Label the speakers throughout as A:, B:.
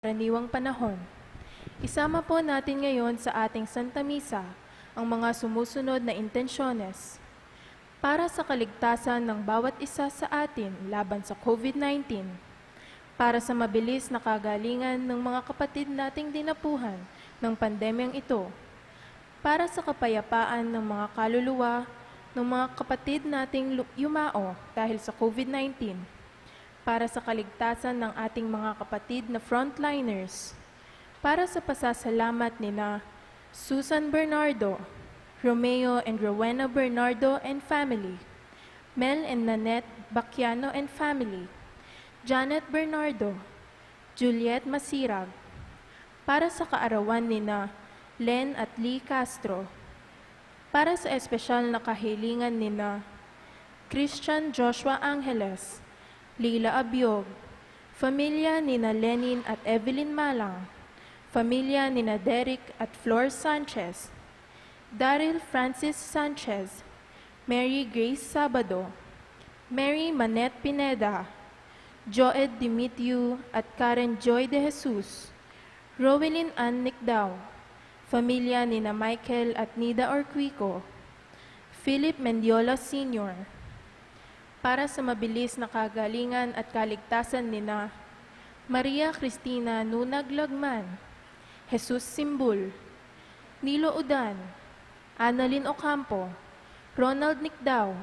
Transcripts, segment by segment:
A: karaniwang panahon. Isama po natin ngayon sa ating Santa Misa ang mga sumusunod na intensyones para sa kaligtasan ng bawat isa sa atin laban sa COVID-19, para sa mabilis na kagalingan ng mga kapatid nating dinapuhan ng pandemyang ito, para sa kapayapaan ng mga kaluluwa ng mga kapatid nating yumao dahil sa COVID-19, para sa kaligtasan ng ating mga kapatid na frontliners, para sa pasasalamat nina Susan Bernardo, Romeo and Rowena Bernardo and family, Mel and Nanette Bacchiano and family, Janet Bernardo, Juliet Masirag, para sa kaarawan nina Len at Lee Castro, para sa espesyal na kahilingan nina Christian Joshua Angeles, Lila Abiog, familia nina Lenin at Evelyn Malang, familia nina Derek at Flor Sanchez, Daryl Francis Sanchez, Mary Grace Sabado, Mary Manette Pineda, Joed Dimitiu at Karen Joy de Jesus, Rowelyn Ann Nicdao, familia nina Michael at Nida Orquico, Philip Mendiola Sr., para sa mabilis na kagalingan at kaligtasan nina Maria Cristina Nunag Lagman, Jesus Simbul, Nilo Udan, Annalyn Ocampo, Ronald Nicdao,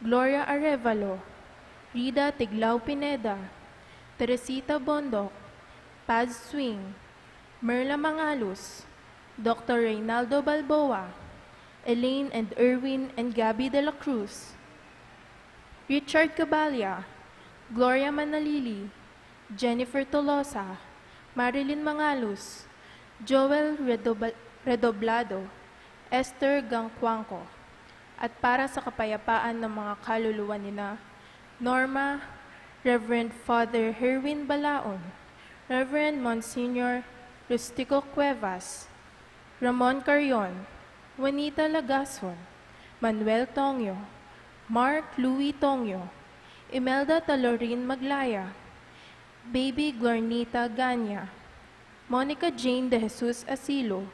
A: Gloria Arevalo, Rida Tiglao Pineda, Teresita Bondok, Paz Swing, Merla Mangalus, Dr. Reynaldo Balboa, Elaine and Erwin and Gabby de la Cruz, Richard Cabalya, Gloria Manalili, Jennifer Tolosa, Marilyn Mangalus, Joel Redoblado, Esther Gangcuangco, at para sa kapayapaan ng mga kaluluwa nina Norma, Reverend Father Herwin Balaon, Reverend Monsignor Rustico Cuevas, Ramon Carion, Juanita Lagason, Manuel Tongyo, Mark Louis Tongyo, Imelda Talorin Maglaya, Baby Glornita Ganya, Monica Jane de Jesus Asilo,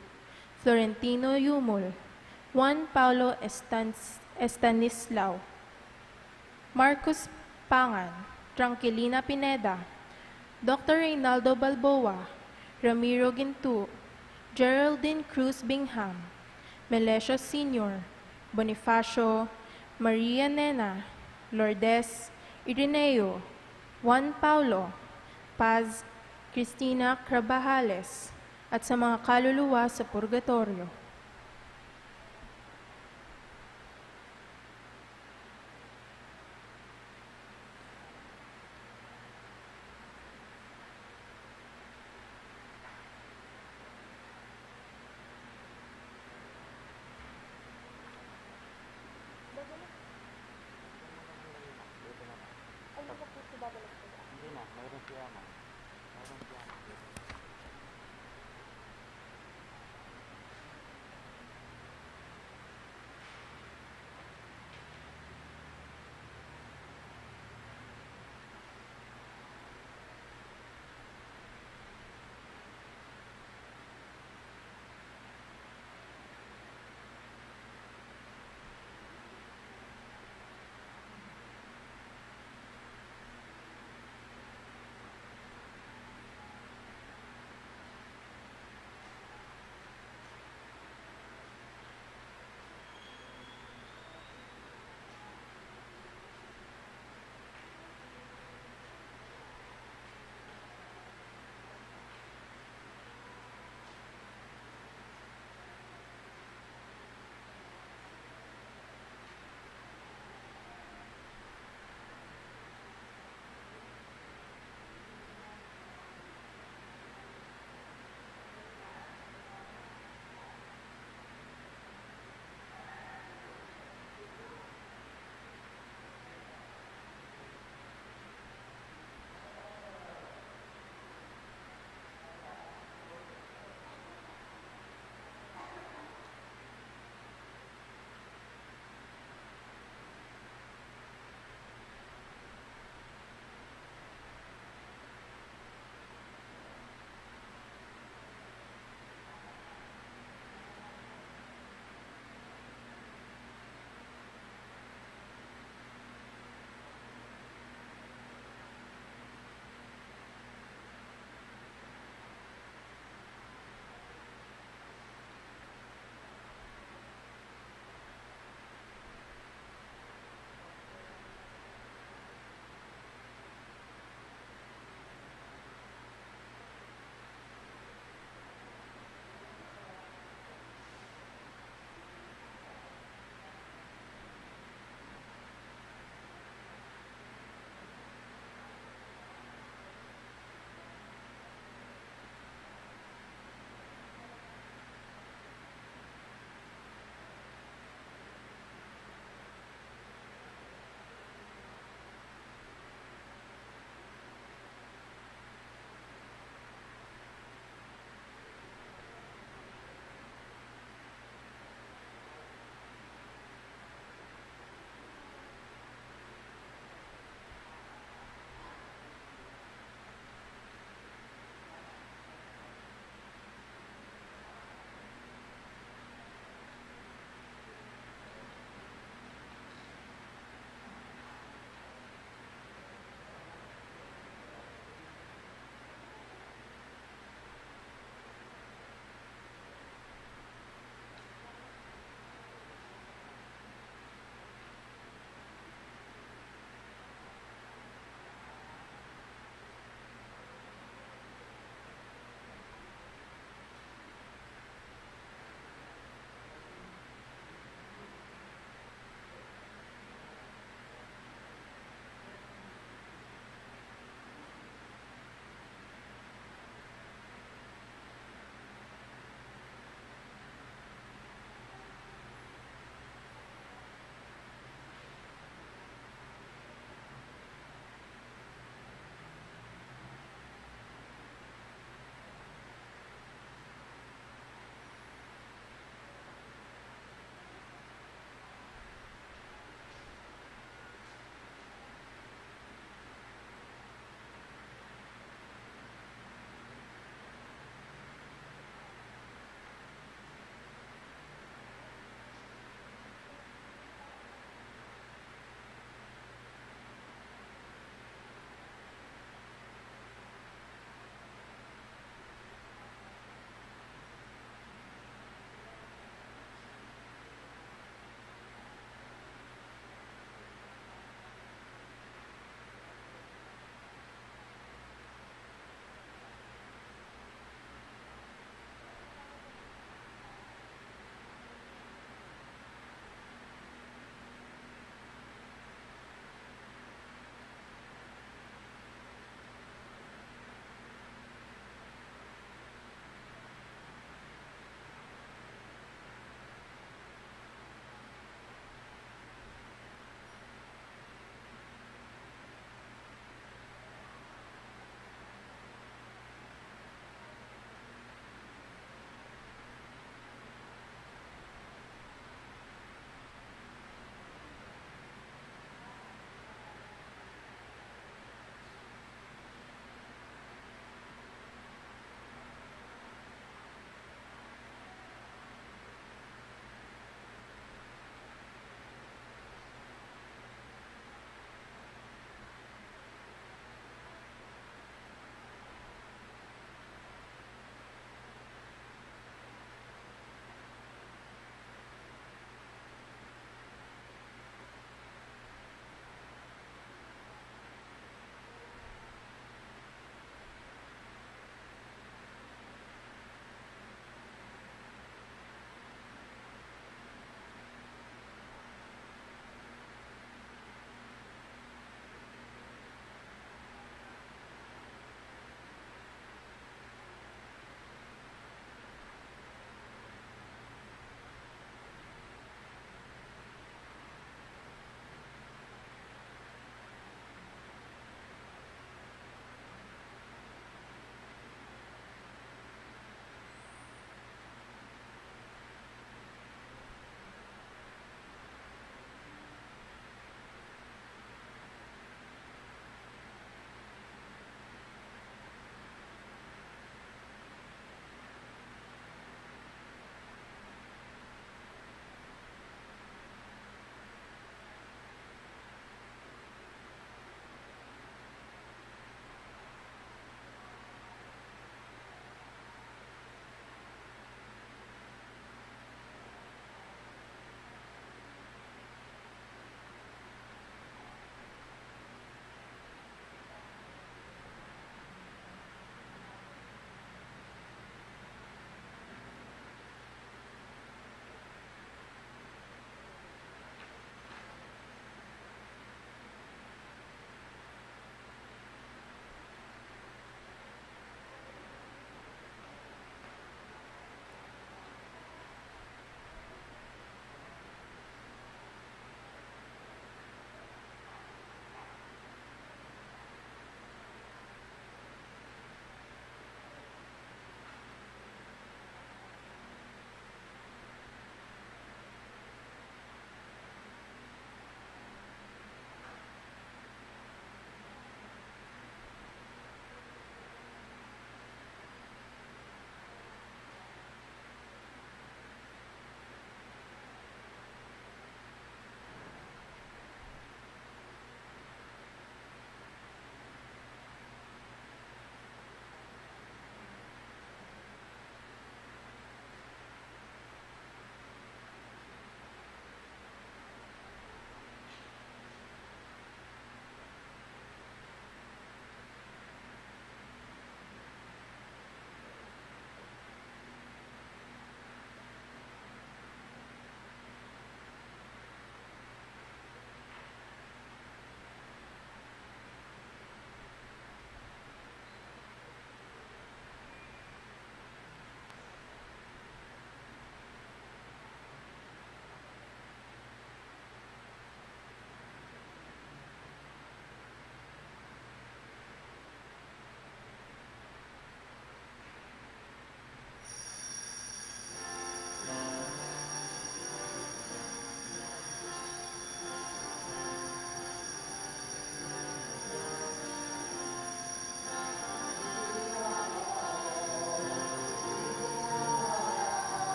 A: Florentino Yumol, Juan Paulo Estanislao, Marcos Pangan, Tranquilina Pineda, Dr. Reynaldo Balboa, Ramiro Gintu, Geraldine Cruz Bingham, Melesio Sr., Bonifacio, Maria Nena, Lourdes, Ireneo, Juan Paulo, Paz, Cristina Crabajales, at sa mga kaluluwa sa purgatorio.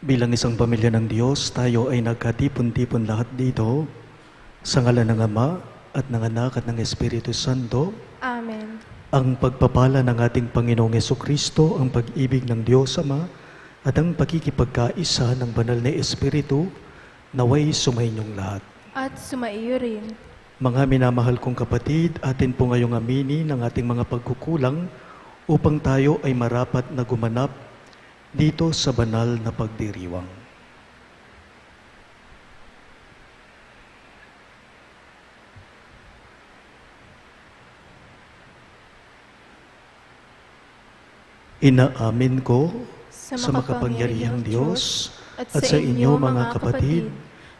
B: Bilang isang pamilya ng Diyos, tayo ay nagkatipon-tipon lahat dito sa ngalan ng Ama at ng Anak at ng Espiritu Santo.
A: Amen.
B: Ang pagpapala ng ating Panginoong Jesucristo, ang pag-ibig ng Diyos Ama at ang pakikipagkaisa ng banal na Espiritu naway sumainyong lahat.
A: At sumaiyo rin.
B: Mga minamahal kong kapatid, atin po ngayong aminin ang ating mga pagkukulang upang tayo ay marapat na gumanap dito sa banal na pagdiriwang. Inaamin ko sa makapangyarihang Diyos at sa inyo mga kapatid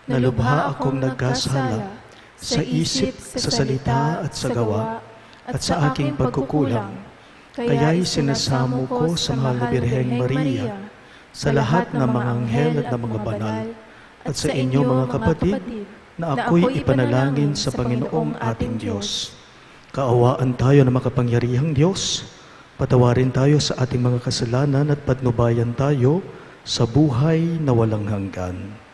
B: na lubha akong nagkasala sa isip, sa salita at sa gawa at sa aking pagkukulang. Kaya'y sinasamo ko sa mahal na Birheng Maria, sa lahat ng mga anghel at ng mga banal, at sa inyo mga kapatid, na ako'y ipanalangin sa Panginoong ating Diyos. Kaawaan tayo ng makapangyarihang Diyos, patawarin tayo sa ating mga kasalanan at patnubayan tayo sa buhay na walang hanggan.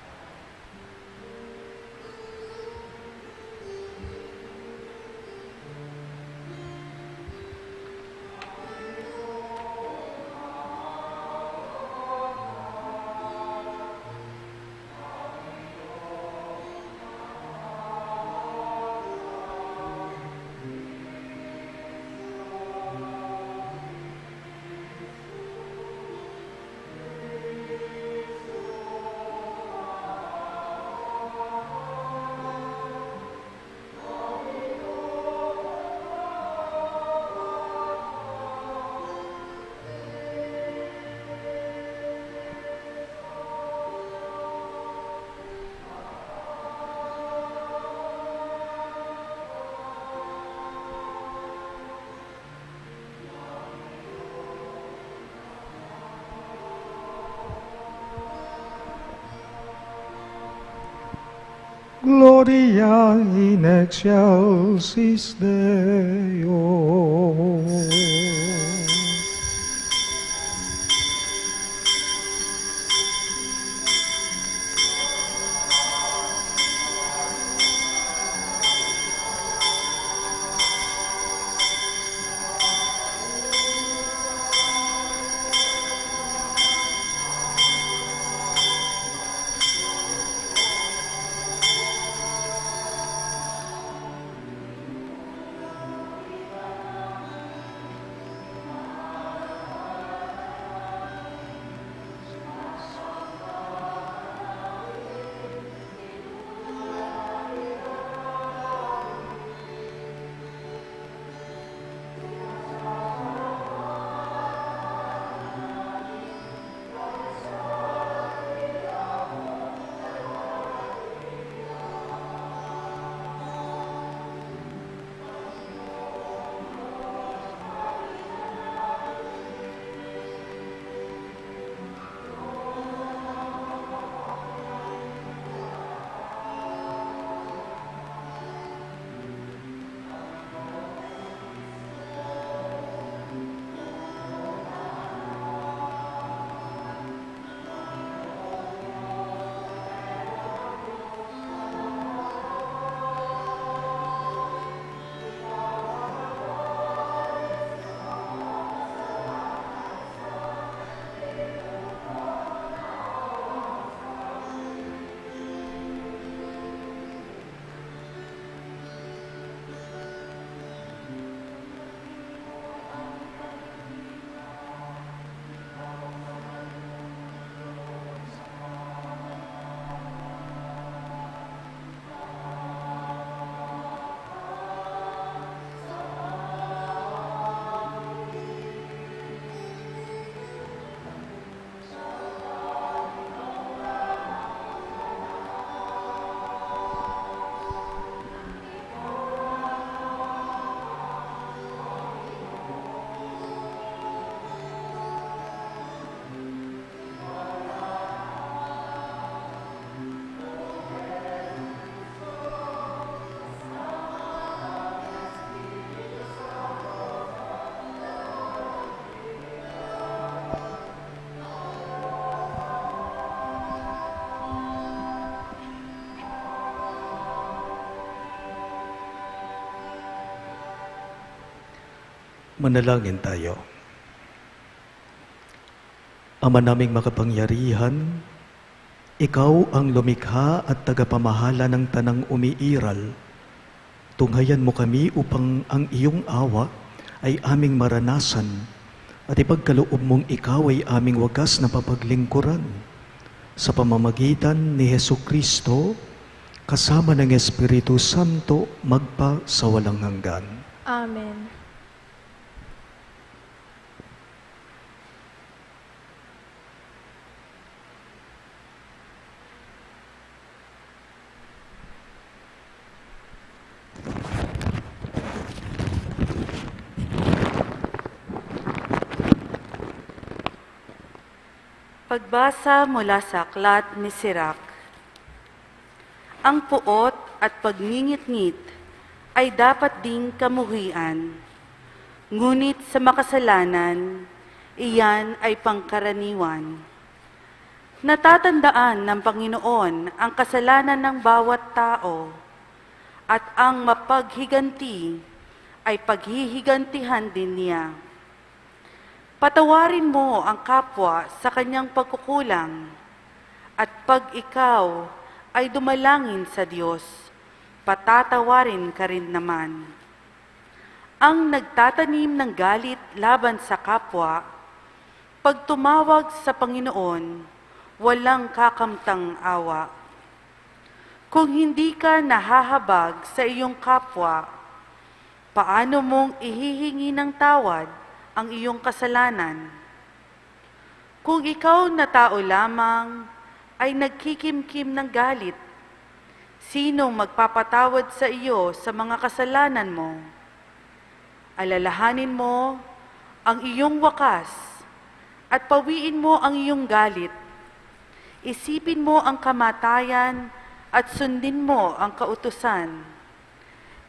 C: Gloria in excelsis Deo.
B: Manalangin tayo. Ama naming makapangyarihan, Ikaw ang lumikha at tagapamahala ng tanang umiiral. Tunghayan mo kami upang ang iyong awa ay aming maranasan at ipagkaloob mong Ikaw ay aming wagas na papaglingkuran. Sa pamamagitan ni Hesukristo, kasama ng Espiritu Santo, magpa sa walang hanggan.
A: Amen.
D: Pagbasa mula sa aklat ni Sirach. Ang puot at pagngingit-ngit ay dapat ding kamuhian, ngunit sa makasalanan, iyan ay pangkaraniwan. Natatandaan ng Panginoon ang kasalanan ng bawat tao, at ang mapaghiganti ay paghihigantihan din niya. Patawarin mo ang kapwa sa kanyang pagkukulang, at pag ikaw ay dumalangin sa Diyos, patatawarin ka rin naman. Ang nagtatanim ng galit laban sa kapwa, pag tumawag sa Panginoon, walang kakamtang awa. Kung hindi ka nahahabag sa iyong kapwa, paano mong ihihingi ng tawad ang iyong kasalanan? Kung ikaw na tao lamang ay nagkikimkim ng galit, sinong magpapatawad sa iyo sa mga kasalanan mo? Alalahanin mo ang iyong wakas at pawiin mo ang iyong galit. Isipin mo ang kamatayan at sundin mo ang kautusan.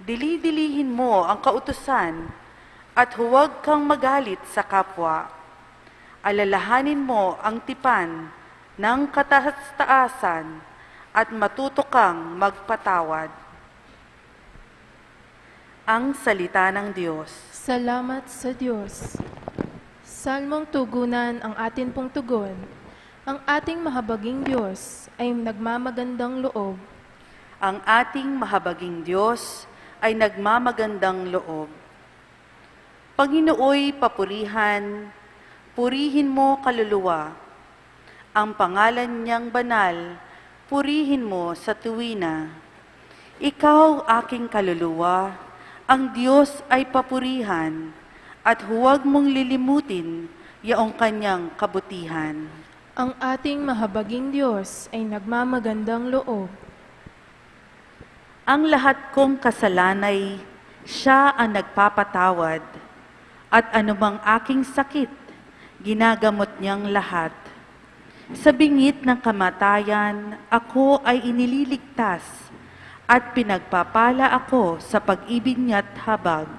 D: Dili-dilihin mo ang kautusan at huwag kang magalit sa kapwa. Alalahanin mo ang tipan ng kataas-taasan at matuto kang magpatawad. Ang salita ng Diyos.
A: Salamat sa Diyos. Salmong tugunan ang atin pong tugon. Ang ating mahabaging Diyos ay nagmamagandang loob.
D: Ang ating mahabaging Diyos ay nagmamagandang loob. Panginooy papurihan, purihin mo kaluluwa. Ang pangalan niyang banal, purihin mo sa tuwina. Ikaw aking kaluluwa, ang Diyos ay papurihan, at huwag mong lilimutin yaong kanyang kabutihan.
A: Ang ating mahabaging Diyos ay nagmamagandang loob.
D: Ang lahat kong kasalanay, siya ang nagpapatawad. At anumang aking sakit, ginagamot niyang lahat. Sa bingit ng kamatayan, ako ay inililigtas at pinagpapala ako sa pag-ibig niya't habag.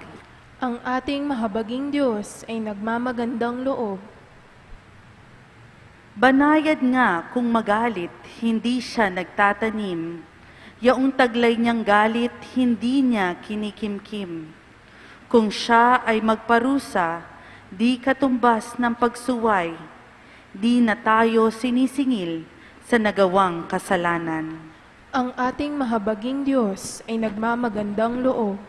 A: Ang ating mahabaging Diyos ay nagmamagandang loob.
D: Banayad nga kung magalit, hindi siya nagtatanim. Yaong taglay niyang galit, hindi niya kinikimkim. Kung siya ay magparusa, di katumbas ng pagsuway, di na tayo sinisingil sa nagawang kasalanan.
A: Ang ating mahabaging Diyos ay nagmamagandang loob.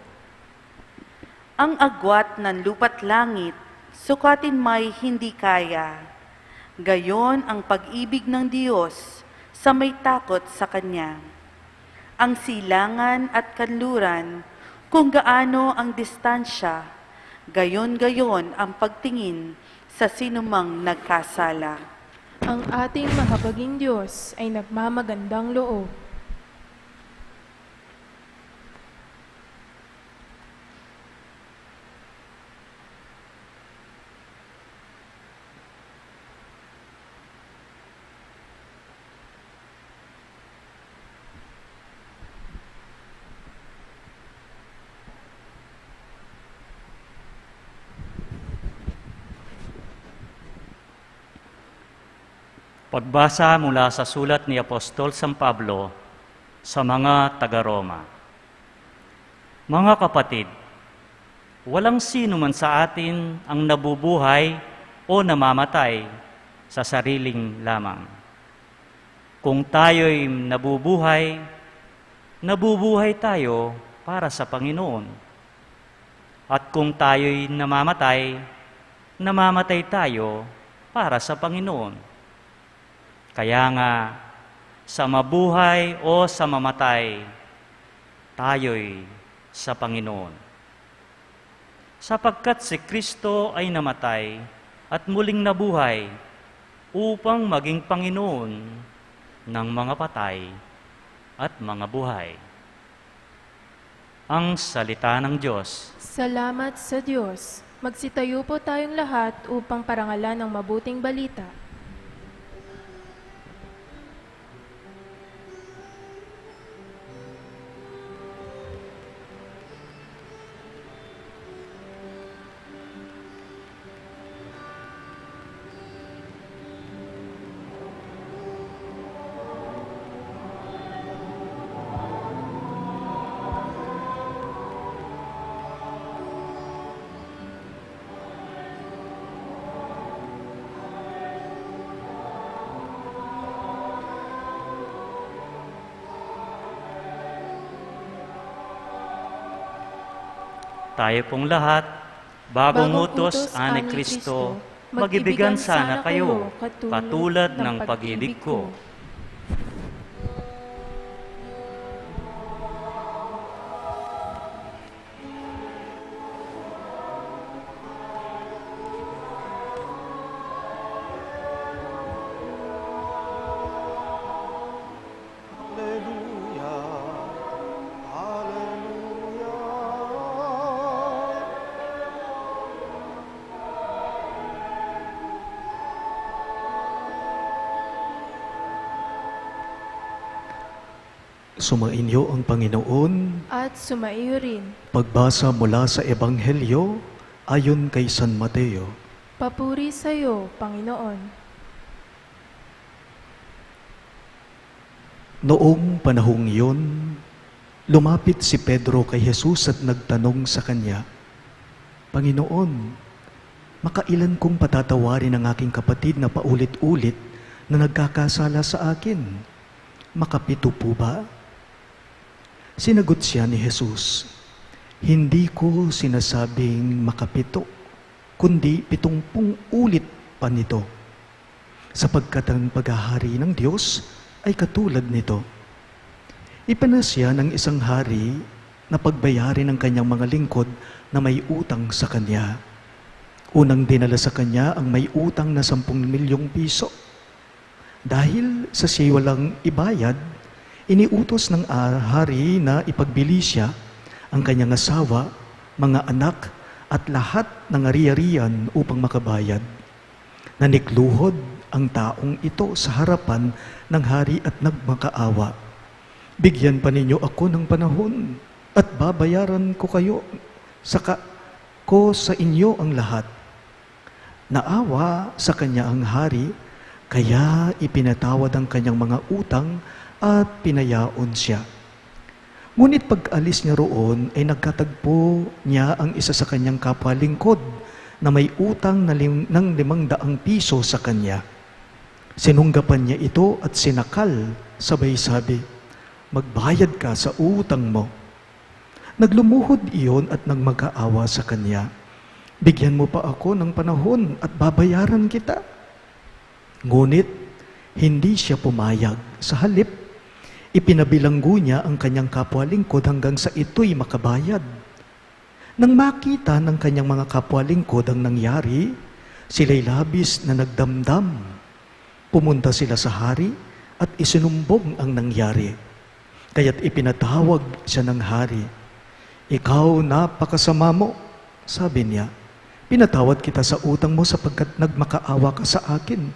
D: Ang agwat ng lupa't langit, sukatin may hindi kaya. Gayon ang pag-ibig ng Diyos sa may takot sa Kanya. Ang silangan at kanluran, kung gaano ang distansya, gayon-gayon ang pagtingin sa sinumang nagkasala.
A: Ang ating mahabaging Diyos ay nagmamagandang loob.
E: Pagbasa mula sa sulat ni Apostol San Pablo sa mga taga-Roma. Mga kapatid, walang sino man sa atin ang nabubuhay o namamatay sa sariling lamang. Kung tayo'y nabubuhay, nabubuhay tayo para sa Panginoon. At kung tayo'y namamatay, namamatay tayo para sa Panginoon. Kaya nga, sa mabuhay o sa mamatay, tayo'y sa Panginoon. Sapagkat si Kristo ay namatay at muling nabuhay upang maging Panginoon ng mga patay at mga buhay. Ang salita ng Diyos.
A: Salamat sa Diyos. Magsitayo po tayong lahat upang parangalan ang mabuting balita.
E: Tayo pong lahat, bagong utos ani Kristo, mag-ibigan sana kayo, katulad ng pag-ibig ko.
C: Hallelujah. Hallelujah.
B: Sumainyo ang Panginoon.
A: At sumaiyo rin.
B: Pagbasa mula sa Ebanghelyo ayon kay San Mateo.
A: Papuri sa iyo, Panginoon.
B: Noong panahong iyon, lumapit si Pedro kay Jesus at nagtanong sa kanya, Panginoon, makailan kong patatawarin ang aking kapatid na paulit-ulit na nagkakasala sa akin? Makapito po ba? Sinagot siya ni Jesus, hindi ko sinasabing makapito, kundi 70 ulit pa nito. Sapagkat ang paghahari ng Diyos ay katulad nito. Ipanasya ng isang hari na pagbayarin ng kanyang mga lingkod na may utang sa kanya. Unang dinala sa kanya ang may utang na 10 milyong piso. Dahil sa siya walang ibayad, iniutos ng hari na ipagbili siya ang kanyang asawa, mga anak at lahat ng ari-arian upang makabayad. Nanikluhod ang taong ito sa harapan ng hari at nagmakaawa. Bigyan pa ninyo ako ng panahon at babayaran ko kayo, saka ko sa inyo ang lahat. Naawa sa kanya ang hari, kaya ipinatawad ang kanyang mga utang at pinayaon siya. Ngunit pag-alis niya roon ay nagkatagpo niya ang isa sa kanyang kapwa-lingkod na may utang ng 500 piso sa kanya. Sinunggapan niya ito at sinakal, sabay sabi, magbayad ka sa utang mo. Naglumuhod iyon at nagmag-aawa sa kanya. Bigyan mo pa ako ng panahon at babayaran kita. Ngunit hindi siya pumayag. Sa halip, ipinabilanggo niya ang kanyang kapwa-lingkod hanggang sa ito'y makabayad. Nang makita ng kanyang mga kapwa-lingkod ang nangyari, sila'y labis na nagdamdam. Pumunta sila sa hari at isinumbong ang nangyari. Kaya't ipinatawag siya ng hari. Ikaw napakasama mo, sabi niya. Pinatawad kita sa utang mo sapagkat nagmakaawa ka sa akin.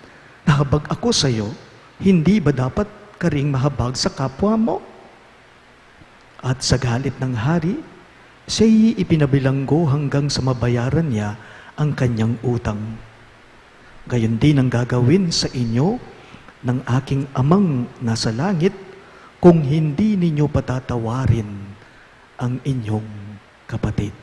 B: Nahabag ako sa iyo, hindi ba dapat ka ring mahabag sa kapwa mo? At sa galit ng hari, siya'y ipinabilanggo hanggang sa mabayaran niya ang kanyang utang. Gayon din ang gagawin sa inyo ng aking amang nasa langit kung hindi ninyo patatawarin ang inyong kapatid.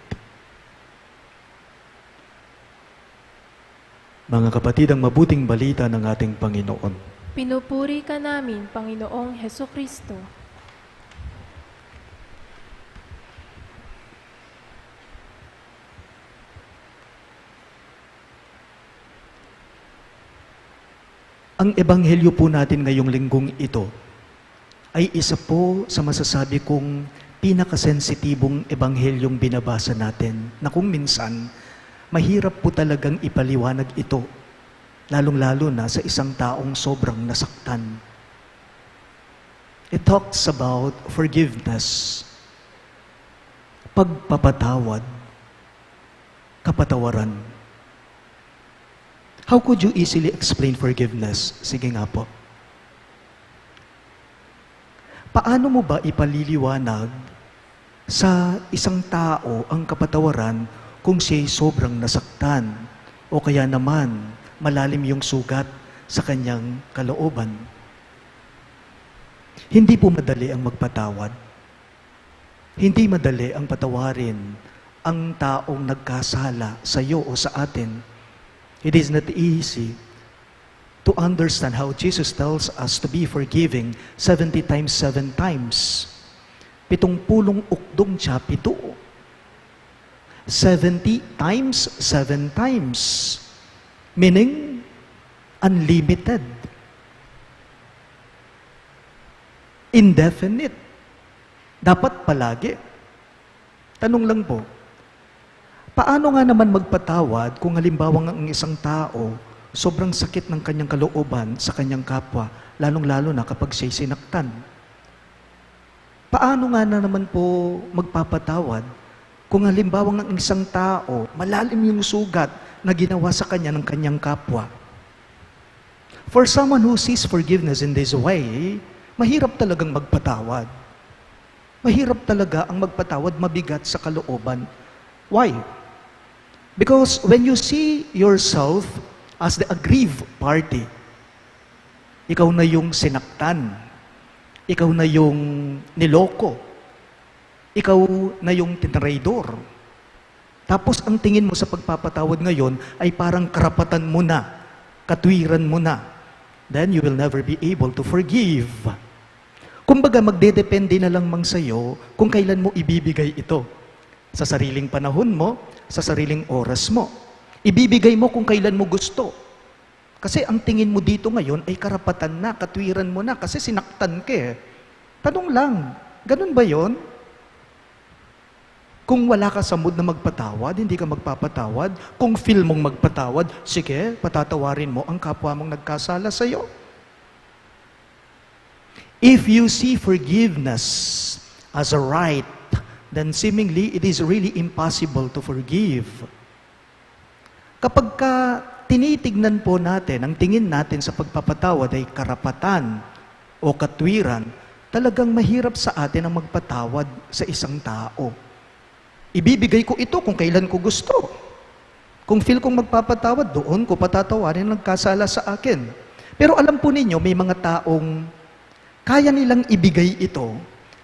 B: Mga kapatid, ang mabuting balita ng ating Panginoon.
A: Pinupuri ka namin, Panginoong Heso Kristo.
B: Ang ebanghelyo po natin ngayong linggong ito ay isa po sa masasabi kong pinakasensitibong ebanghelyong binabasa natin na kung minsan mahirap po talagang ipaliwanag ito, lalong-lalo na sa isang taong sobrang nasaktan. It talks about forgiveness, pagpapatawad, kapatawaran. How could you easily explain forgiveness? Sige nga po. Paano mo ba ipaliliwanag sa isang tao ang kapatawaran kung siya'y sobrang nasaktan o kaya naman malalim yung sugat sa kanyang kalooban? Hindi po madali ang magpatawad. Hindi madali ang patawarin ang taong nagkasala sa iyo o sa atin. It is not easy to understand how Jesus tells us to be forgiving 70 times, 7 times. 70 ukdong siya, 7. 70 times, 7 times. Meaning, unlimited. Indefinite. Dapat palagi. Tanong lang po, paano nga naman magpatawad kung halimbawa ang isang tao, sobrang sakit ng kanyang kalooban sa kanyang kapwa, lalong-lalo na kapag siya'y sinaktan? Paano nga na naman po magpapatawad kung halimbawa ang isang tao, malalim yung sugat na ginawa sa kanya ng kanyang kapwa? For someone who sees forgiveness in this way, mahirap talagang magpatawad. Mahirap talaga ang magpatawad, mabigat sa kalooban. Why? Because when you see yourself as the aggrieved party, ikaw na yung sinaktan, ikaw na yung niloko, ikaw na yung tinraidor. Tapos ang tingin mo sa pagpapatawad ngayon ay parang karapatan mo na, katwiran mo na. Then you will never be able to forgive. Kumbaga, magdedepende na lang mang sa'yo kung kailan mo ibibigay ito. Sa sariling panahon mo, sa sariling oras mo. Ibibigay mo kung kailan mo gusto. Kasi ang tingin mo dito ngayon ay karapatan na, katwiran mo na, kasi sinaktan ka eh. Tanong lang, ganun ba yon? Kung wala ka sa mood na magpatawad, hindi ka magpapatawad. Kung feel mong magpatawad, sige, patatawarin mo ang kapwa mong nagkasala sa'yo. If you see forgiveness as a right, then seemingly it is really impossible to forgive. Kapag tinitignan po natin, ang tingin natin sa pagpapatawad ay karapatan o katwiran, talagang mahirap sa atin ang magpatawad sa isang tao. Ibibigay ko ito kung kailan ko gusto. Kung feel kong magpapatawad, doon ko patatawarin ang nagkasala sa akin. Pero alam po ninyo, may mga taong kaya nilang ibigay ito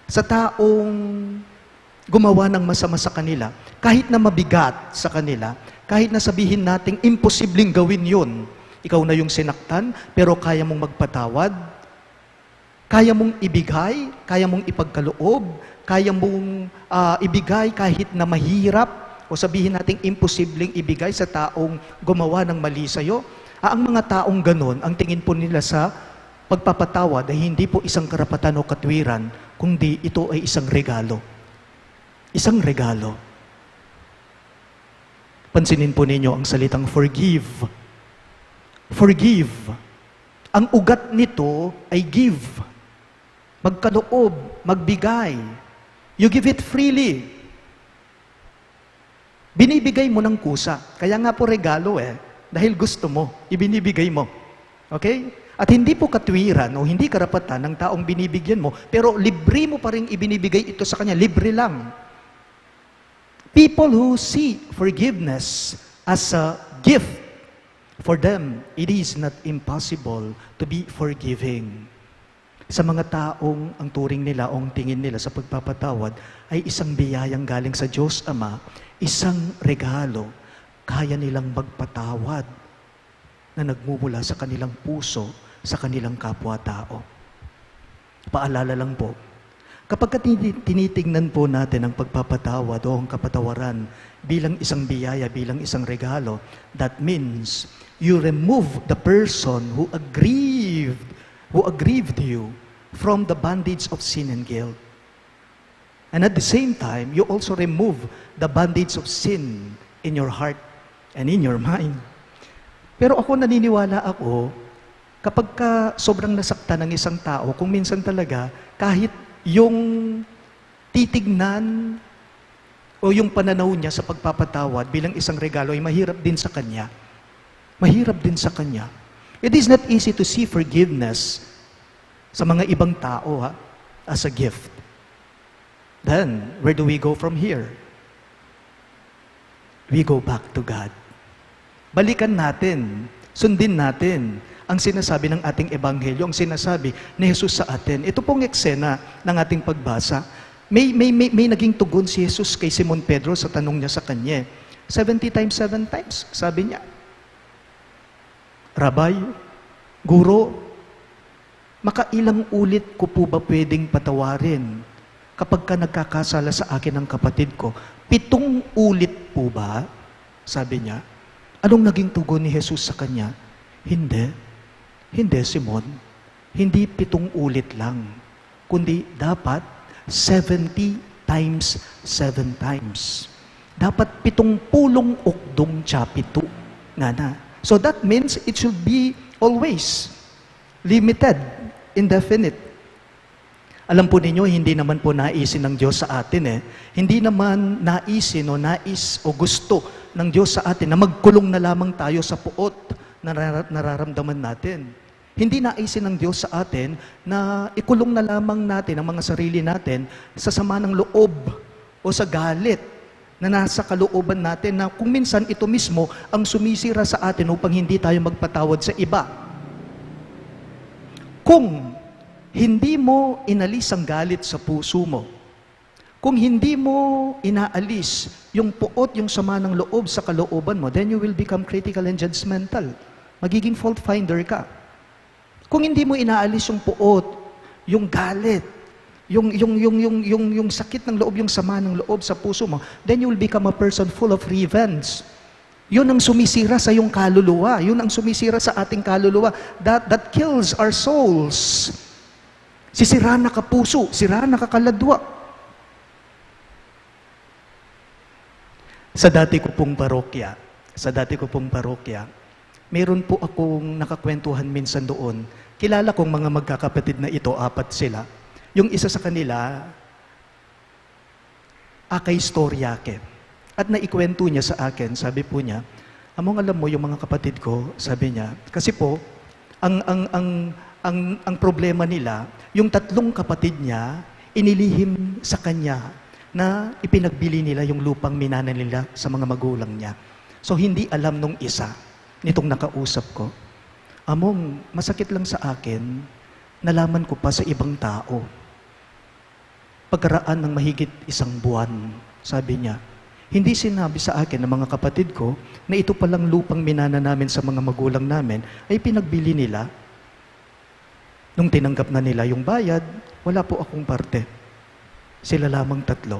B: sa taong gumawa ng masama sa kanila, kahit na mabigat sa kanila, kahit na sabihin nating imposibleng gawin yun. Ikaw na yung sinaktan, pero kaya mong magpatawad, kaya mong ibigay, kaya mong ipagkaloob, kaya mong ibigay kahit na mahirap, o sabihin nating imposibleng ibigay sa taong gumawa ng mali sa'yo. Ang mga taong ganon, ang tingin po nila sa pagpapatawad ay hindi po isang karapatan o katwiran, kundi ito ay isang regalo. Isang regalo. Pansinin po ninyo ang salitang forgive. Forgive. Ang ugat nito ay give. Magkaloob, magbigay. You give it freely. Binibigay mo ng kusa. Kaya nga po regalo dahil gusto mo, ibinibigay mo. Okay? At hindi po katwiran o hindi karapatan ng taong binibigyan mo, pero libre mo pa rin ibinibigay ito sa kanya. Libre lang. People who see forgiveness as a gift, for them, it is not impossible to be forgiving. Sa mga taong ang turing nila o ang tingin nila sa pagpapatawad ay isang biyayang galing sa Diyos Ama, isang regalo, kaya nilang magpatawad. na nagmumula sa kanilang puso, sa kanilang kapwa-tao. Paalala lang po, kapag tinitingnan po natin ang pagpapatawad o ang kapatawaran bilang isang biyaya, bilang isang regalo, that means you remove the person who aggrieved you from the bondage of sin and guilt. And at the same time, you also remove the bondage of sin in your heart and in your mind. Pero naniniwala ako, kapag sobrang nasaktan ng isang tao, kung minsan talaga, kahit yung titignan o yung pananaw niya sa pagpapatawad bilang isang regalo ay mahirap din sa kanya. Mahirap din sa kanya. It is not easy to see forgiveness sa mga ibang tao as a gift. Then, where do we go from here? We go back to God. Balikan natin, sundin natin ang sinasabi ng ating ebanghelyo, ang sinasabi ni Jesus sa atin. Ito pong eksena ng ating pagbasa. May naging tugon si Jesus kay Simon Pedro sa tanong niya sa kanya. 70 times, 7 times, sabi niya. Rabay, Guro, makailang ulit ko po ba pwedeng patawarin kapag ka nagkakasala sa akin ang kapatid ko? 7 ulit po ba? Sabi niya. Anong naging tugon ni Jesus sa kanya? Hindi, Simon. Hindi 7 ulit lang. Kundi dapat 70 times 7 times. Dapat 70 ukdong tsapitu. Nga na. So that means it should be always limited, indefinite. Alam po ninyo, hindi naman po naisin ng Diyos sa atin Hindi naman naisin o nais o gusto ng Diyos sa atin na magkulong na lamang tayo sa puot na nararamdaman natin. Hindi naisin ng Diyos sa atin na ikulong na lamang natin ang mga sarili natin sa sama ng loob o sa galit na nasa kalooban natin na kung minsan ito mismo ang sumisira sa atin upang hindi tayo magpatawad sa iba. Kung hindi mo inalis ang galit sa puso mo, kung hindi mo inaalis yung puot, yung sama ng loob sa kalooban mo, then you will become critical and judgmental. Magiging fault finder ka. Kung hindi mo inaalis yung puot, yung galit, yung sakit ng loob, yung sama ng loob sa puso mo, then you will become a person full of revenge. Yun ang sumisira sa iyong kaluluwa. Yun ang sumisira sa ating kaluluwa. That kills our souls. Sisira na kapuso, sira na kakaladwa. Sa dati ko pong parokya, meron po akong nakakwentuhan minsan doon. Kilala kong mga magkakapatid na ito, 4 sila. Yung isa sa kanila, Akay Storyake. At naikwento niya sa akin, sabi po niya, among alam mo yung mga kapatid ko, sabi niya, kasi po, ang problema nila, yung 3 kapatid niya, inilihim sa kanya na ipinagbili nila yung lupang minana nila sa mga magulang niya. So hindi alam nung isa, nitong nakausap ko. Among, masakit lang sa akin, nalaman ko pa sa ibang tao. Pagkaraan ng mahigit 1 buwan, sabi niya, hindi sinabi sa akin ng mga kapatid ko na ito palang lupang minana namin sa mga magulang namin ay pinagbili nila. Nung tinanggap na nila yung bayad, wala po akong parte. Sila lamang 3.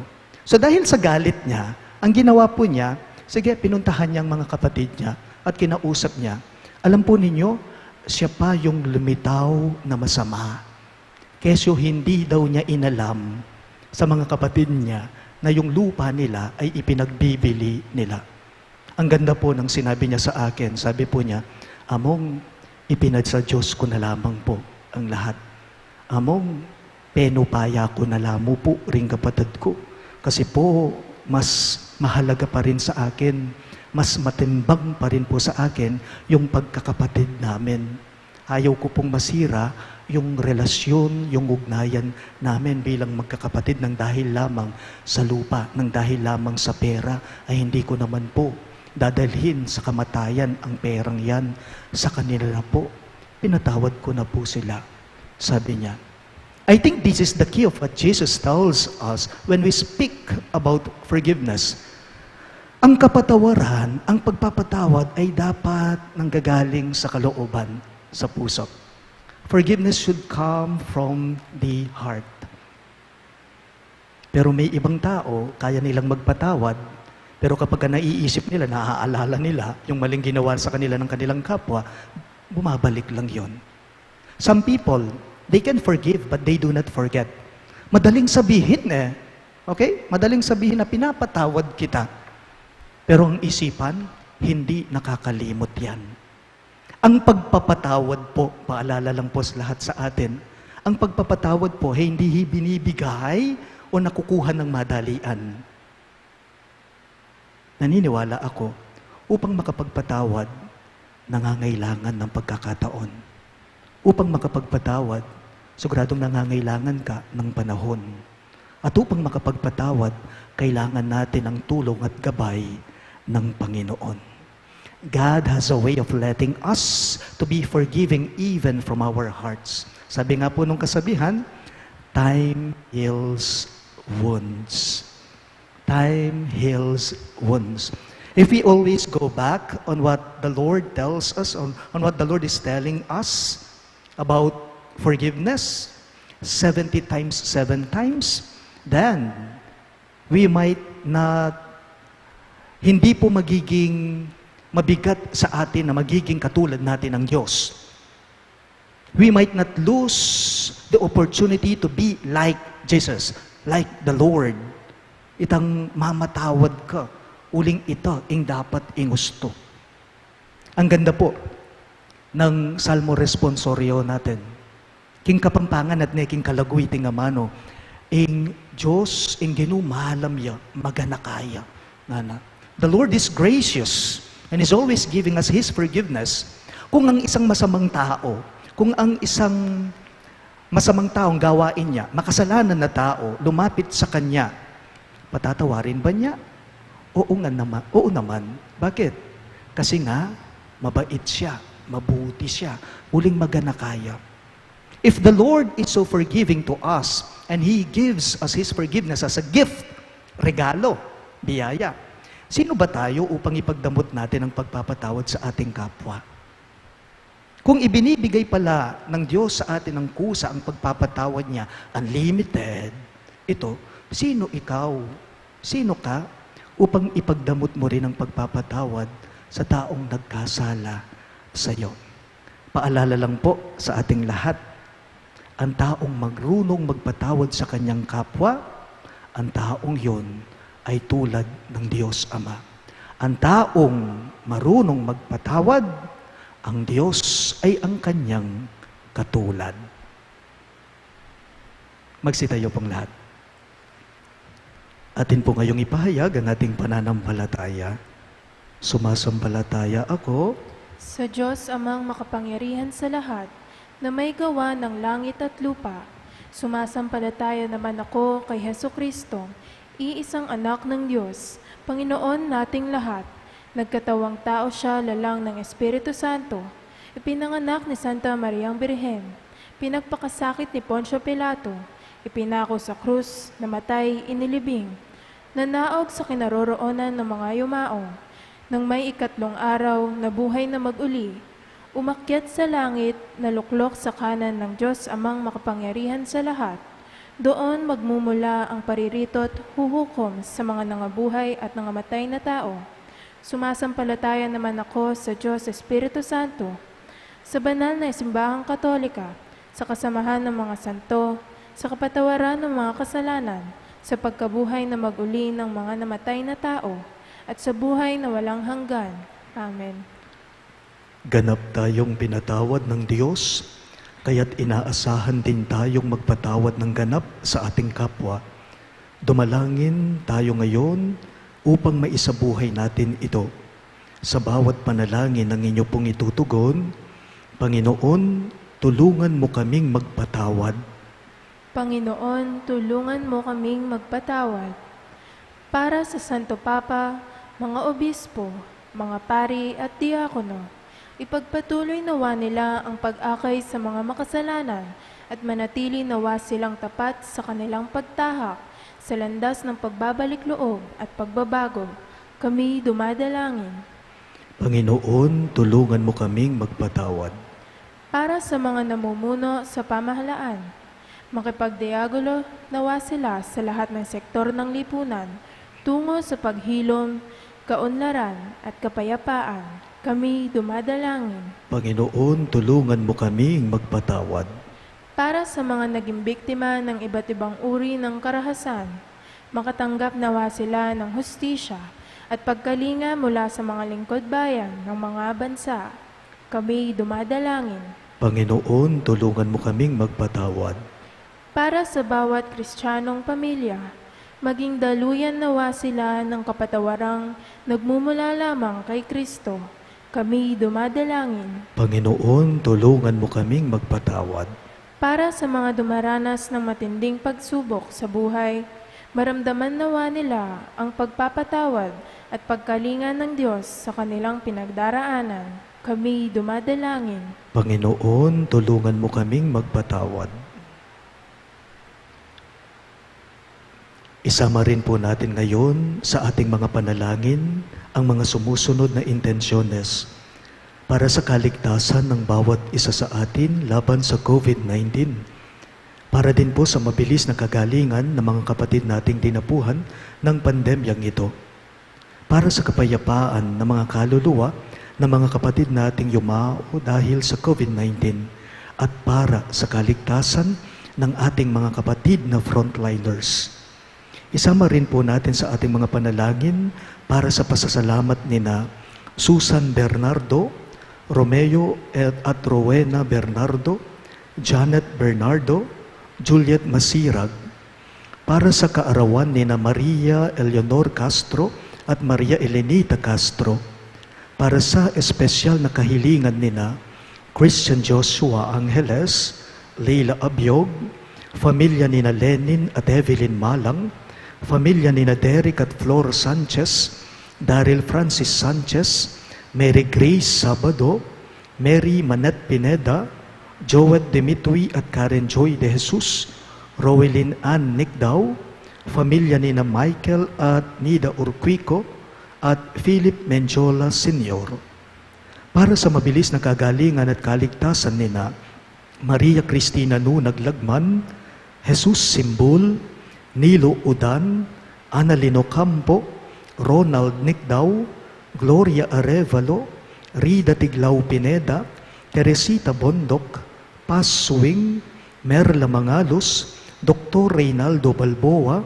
B: So dahil sa galit niya, ang ginawa po niya, sige, pinuntahan niya ang mga kapatid niya at kinausap niya. Alam po ninyo, siya pa yung lumitaw na masama. Kesyo hindi daw niya inalam sa mga kapatid niya na yung lupa nila ay ipinagbibili nila. Ang ganda po ng sinabi niya sa akin. Sabi po niya, among ipinad sa Diyos ko na lamang po ang lahat. Among penupaya ko na lamang po ring kapatid ko. Kasi po, mas mahalaga pa rin sa akin, mas matimbang pa rin po sa akin yung pagkakapatid namin. Ayaw ko pong masira yung relasyon, yung ugnayan namin bilang magkakapatid ng dahil lamang sa lupa, ng dahil lamang sa pera, ay hindi ko naman po dadalhin sa kamatayan ang perang yan. Sa kanila po, pinatawad ko na po sila. Sabi niya, I think this is the key of what Jesus tells us when we speak about forgiveness. Ang kapatawaran, ang pagpapatawad ay dapat nanggagaling sa kalooban, sa puso. Forgiveness should come from the heart. Pero may ibang tao, kaya nilang magpatawad, pero kapag naiisip nila, naaalala nila yung maling ginawa sa kanila ng kanilang kapwa, bumabalik lang yon. Some people, they can forgive but they do not forget. Madaling sabihin okay? Madaling sabihin na pinapatawad kita. Pero ang isipan, hindi nakakalimot yan. Ang pagpapatawad po, paalala lang po sa lahat sa atin, ang pagpapatawad po, hindi binibigay o nakukuha ng madalian. Naniniwala ako, upang makapagpatawad, nangangailangan ng pagkakataon. Upang makapagpatawad, siguradong nangangailangan ka ng panahon. At upang makapagpatawad, kailangan natin ang tulong at gabay ng Panginoon. God has a way of letting us to be forgiving even from our hearts. Sabi nga po nung kasabihan, time heals wounds. Time heals wounds. If we always go back on what the Lord tells us, on what the Lord is telling us about forgiveness, 70 times, 7 times, then we might not, hindi po magiging mabigat sa atin na magiging katulad natin ng Diyos. We might not lose the opportunity to be like Jesus, like the Lord. Itang mamatawad ka, uling ito, ing dapat ingusto. Ang ganda po ng Salmo Responsorio natin. King kapampangan at neking kalaguy tingamano, ing Diyos, ing ginumalam ya, maganakaya. Nana. The Lord is gracious and is always giving us His forgiveness. Kung ang isang masamang tao, kung ang isang masamang taong gawain niya, makasalanan na tao, lumapit sa Kanya, patatawarin ba niya? Oo naman. Bakit? Kasi nga, mabait siya, mabuti siya, uling maganakaya. If the Lord is so forgiving to us, and He gives us His forgiveness as a gift, regalo, biyaya, sino ba tayo upang ipagdamot natin ang pagpapatawad sa ating kapwa? Kung ibinibigay pala ng Diyos sa atin ng kusa ang pagpapatawad niya, unlimited, ito, sino ikaw? Sino ka upang ipagdamot mo rin ang pagpapatawad sa taong nagkasala sa iyo? Paalala lang po sa ating lahat, ang taong marunong magpatawad sa kanyang kapwa, ang taong yon ay tulad ng Diyos Ama. Ang taong marunong magpatawad, ang Diyos ay ang kanyang katulad. Magsitayo pong lahat. Atin po ngayong ipahayag ang ating pananampalataya. Sumasampalataya ako
A: Sa Diyos amang makapangyarihan sa lahat, na may gawa ng langit at lupa, sumasampalataya naman ako kay Hesukristo, iisang anak ng Diyos, Panginoon nating lahat. Nagkatawang tao siya lalang ng Espiritu Santo, ipinanganak ni Santa Mariang Birhen, pinagpakasakit ni Poncio Pilato, ipinako sa krus, namatay, inilibing, nanaog sa kinaroroonan ng mga yumao, nang may ikatlong araw, nabuhay na mag-uli, umakyat sa langit, naluklok sa kanan ng Diyos amang makapangyarihan sa lahat. Doon magmumula ang paririto't huhukom sa mga nangabuhay at nangamatay na tao. Sumasampalataya naman ako sa Diyos Espiritu Santo, sa banal na simbahang katolika, sa kasamahan ng mga santo, sa kapatawaran ng mga kasalanan, sa pagkabuhay na mag-uli ng mga namatay na tao, at sa buhay na walang hanggan. Amen.
B: ganap tayong pinatawad ng Diyos, kaya't inaasahan din tayong magpatawad ng ganap sa ating kapwa. Dumalangin tayo ngayon upang maisabuhay natin ito. Sa bawat panalangin ng inyo pong itutugon, Panginoon, tulungan mo kaming magpatawad.
A: Panginoon, tulungan mo kaming magpatawad. Para sa Santo Papa, mga obispo, mga pari at diakono, ipagpatuloy nawa nila ang pag-akay sa mga makasalanan at manatili nawa silang tapat sa kanilang pagtahak sa landas ng pagbabalik loob at pagbabago, kami dumadalangin.
B: Panginoon, tulungan mo kaming magpatawad.
A: Para sa mga namumuno sa pamahalaan, makipagdiagulo nawa sila sa lahat ng sektor ng lipunan tungo sa paghilom, kaunlaran at kapayapaan. Kami dumadalangin.
B: Panginoon, tulungan mo kaming magpatawad.
A: Para sa mga naging biktima ng iba't ibang uri ng karahasan, makatanggap nawa sila ng hustisya at pagkalinga mula sa mga lingkod bayan ng mga bansa. Kami dumadalangin.
B: Panginoon, tulungan mo kaming magpatawad.
A: Para sa bawat Kristiyanong pamilya, maging daluyan nawa sila ng kapatawarang nagmumula lamang kay Kristo. Kami dumadalangin.
B: Panginoon, tulungan mo kaming magpatawad.
A: Para sa mga dumaranas ng matinding pagsubok sa buhay, maramdaman nawa nila ang pagpapatawad at pagkalinga ng Diyos sa kanilang pinagdaraanan. Kami dumadalangin.
B: Panginoon, tulungan mo kaming magpatawad. Isama rin po natin ngayon sa ating mga panalangin ang mga sumusunod na intensyones para sa kaligtasan ng bawat isa sa atin laban sa COVID-19. Para din po sa mabilis na kagalingan ng mga kapatid nating dinapuhan ng pandemyang ito. Para sa kapayapaan ng mga kaluluwa ng mga kapatid nating yumao dahil sa COVID-19 at para sa kaligtasan ng ating mga kapatid na frontliners. Isama rin po natin sa ating mga panalangin para sa pasasalamat nina Susan Bernardo, Romeo at Rowena Bernardo, Janet Bernardo, Juliet Masirag, para sa kaarawan nina Maria Eleonor Castro at Maria Elenita Castro, para sa espesyal na kahilingan nina Christian Joshua Angeles, Leila Abiog, pamilya nina Lenin at Evelyn Malang, pamilya nina Derek at Flor Sanchez, Daryl Francis Sanchez, Mary Grace Sabado, Mary Manet Pineda, Joet Dimitri at Karen Joy de Jesus, Rowelyn Ann Nicdaw, pamilya nina Michael at Nida Urquico, at Philip Menjola Sr. Para sa mabilis na kagalingan at kaligtasan nina Maria Cristina Naglagman, Jesus Simbul, Nilo Udan, Annalino Campo, Ronald Nicdaw, Gloria Arevalo, Rida Tiglao Pineda, Teresita Bondok, Paz Suwing, Merla Mangalos, Dr. Reynaldo Balboa,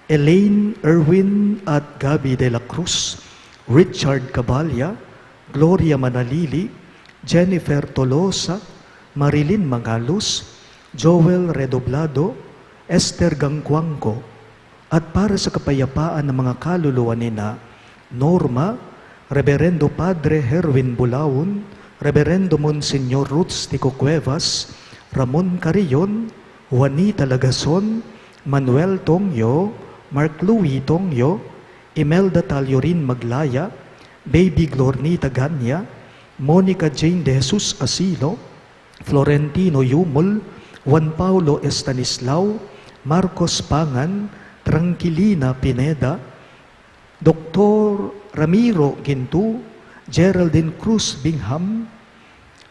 B: Elaine Erwin at Gabi de la Cruz, Richard Cabalya, Gloria Manalili, Jennifer Tolosa, Marilyn Mangalos, Joel Redoblado, Esther Gangcuangco, at para sa kapayapaan ng mga kaluluwa nina Norma, Reverendo Padre Herwin Bulaon, Reverendo Monsignor Ruth Tico Cuevas, Ramon Carillon, Juanita Lagason, Manuel Tongyo, Mark Louis Tongyo, Imelda Taliorin Maglaya, Baby Glornita Ganya, Monica Jane de Jesus Asilo, Florentino Yumol, Juan Paulo Estanislao, Marcos Pangan, Tranquilina Pineda, Dr. Ramiro Gintu, Geraldine Cruz Bingham,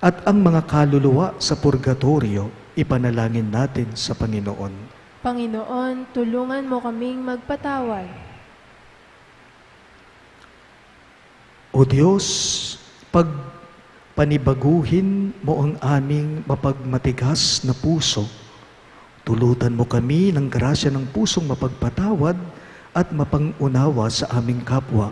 B: at ang mga kaluluwa sa purgatorio, ipanalangin natin sa Panginoon.
A: Panginoon, tulungan mo kaming magpatawad.
B: O Diyos, panibaguhin mo ang aming mapagmatigas na puso. Tulutan mo kami ng grasya ng pusong mapagpatawad at mapangunawa sa aming kapwa.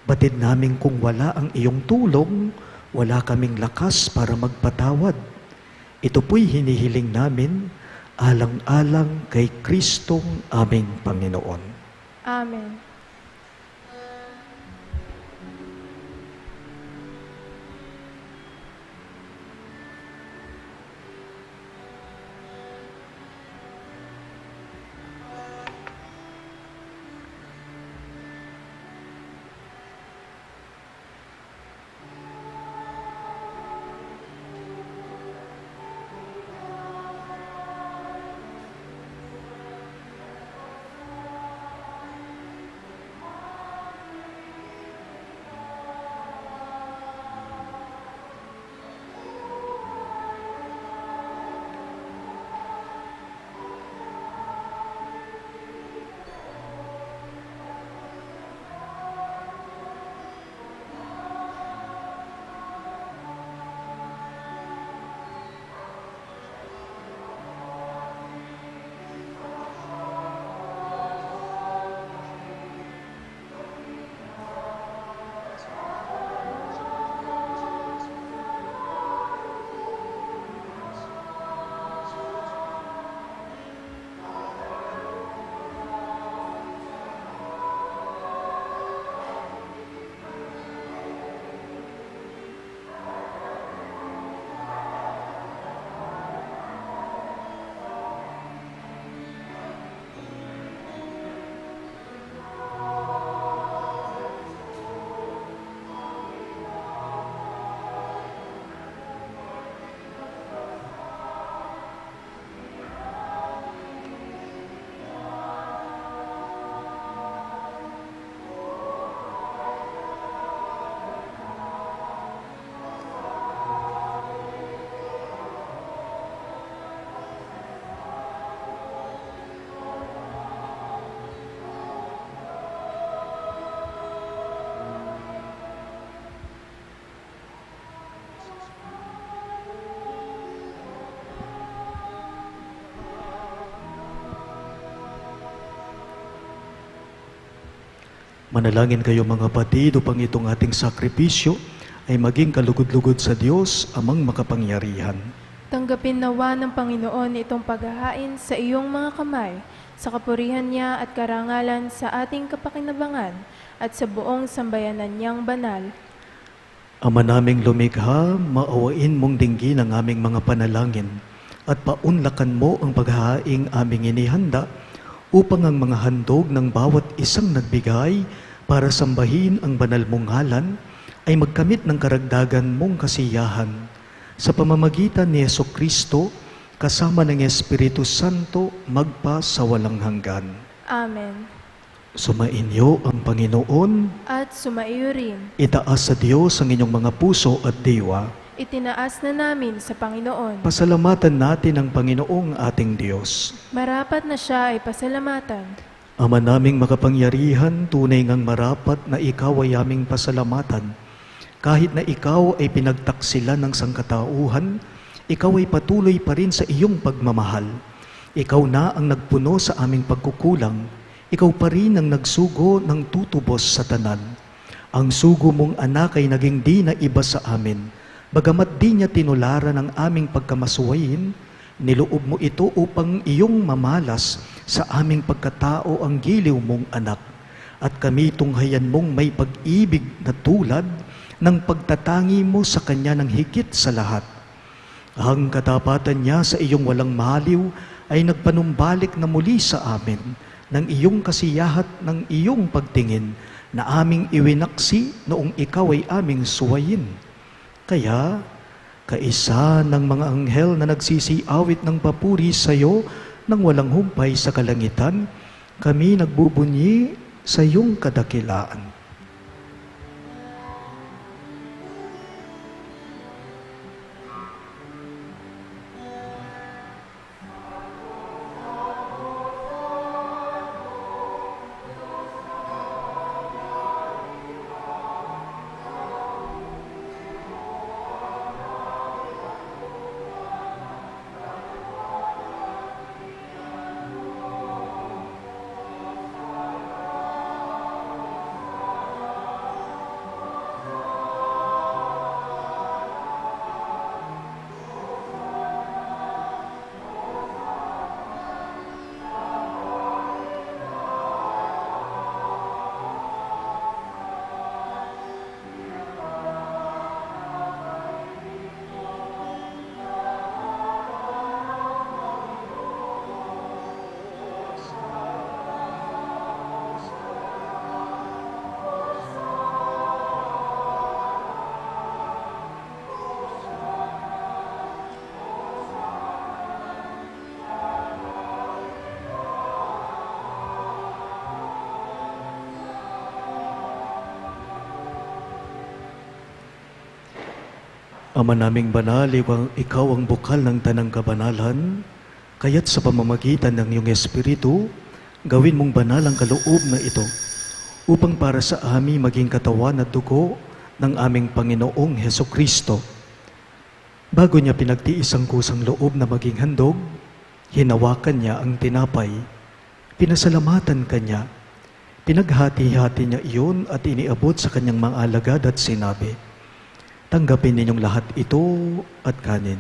B: Batid namin kung wala ang iyong tulong, wala kaming lakas para magpatawad. Ito po'y hinihiling namin, alang-alang kay Kristong aming Panginoon.
A: Amen.
B: Manalangin kayo mga kapatid upang itong ating sakripisyo ay maging kalugod-lugod sa Diyos, Amang makapangyarihan.
A: Tanggapin nawa ng Panginoon itong paghahain sa iyong mga kamay, sa kapurihan niya at karangalan sa ating kapakinabangan at sa buong sambayanan niyang banal.
B: Ama naming lumikha, maawain mong dinggin ang aming mga panalangin at paunlakan mo ang paghahaing aming inihanda upang ang mga handog ng bawat isang nagbigay para sambahin ang banal mong ngalan ay magkamit ng karagdagan mong kasiyahan sa pamamagitan ni Jesucristo kasama ng Espiritu Santo magpa sa walang hanggan.
A: Amen.
B: Sumainyo ang Panginoon.
A: At sumaiyo rin.
B: Itaas sa Diyos ang inyong mga puso at diwa.
A: Itinaas na namin sa Panginoon.
B: Pasalamatan natin ang Panginoong ating Diyos.
A: Marapat na siya ay pasalamatan.
B: Ama naming makapangyarihan, tunay ngang marapat na ikaw ay aming pasalamatan. Kahit na ikaw ay pinagtaksilan ng sangkatauhan, ikaw ay patuloy pa rin sa iyong pagmamahal. Ikaw na ang nagpuno sa aming pagkukulang. Ikaw pa rin ang nagsugo ng tutubos sa tanan. Ang sugo mong anak ay naging di na iba sa amin. Bagamat di niya tinularan ang aming pagkamasuwayin, niloob mo ito upang iyong mamalas sa aming pagkatao ang giliw mong anak. At kami tunghayan mong may pag-ibig na tulad ng pagtatangi mo sa kanya ng higit sa lahat. Ang katapatan niya sa iyong walang maliw ay nagpanumbalik na muli sa amin ng iyong kasiyahat ng iyong pagtingin na aming iwinaksi noong ikaw ay aming suwayin. Kaya, kaisa ng mga anghel na nagsisiawit ng papuri sa iyo nang walang humpay sa kalangitan, kami nagbubunyi sa iyong kadakilaan. Ama naming banal, ikaw ang bukal ng tanang kabanalan, kaya't sa pamamagitan ng iyong Espiritu, gawin mong banal ang kaloob na ito, upang para sa amin maging katawan at dugo ng aming Panginoong Hesukristo. Bago niya pinagtiis ang kusang loob na maging handog, hinawakan niya ang tinapay, pinasalamatan kanya, pinaghati-hati niya iyon at iniabot sa kanyang mga alagad at sinabi, "Tanggapin ninyong lahat ito at kanin.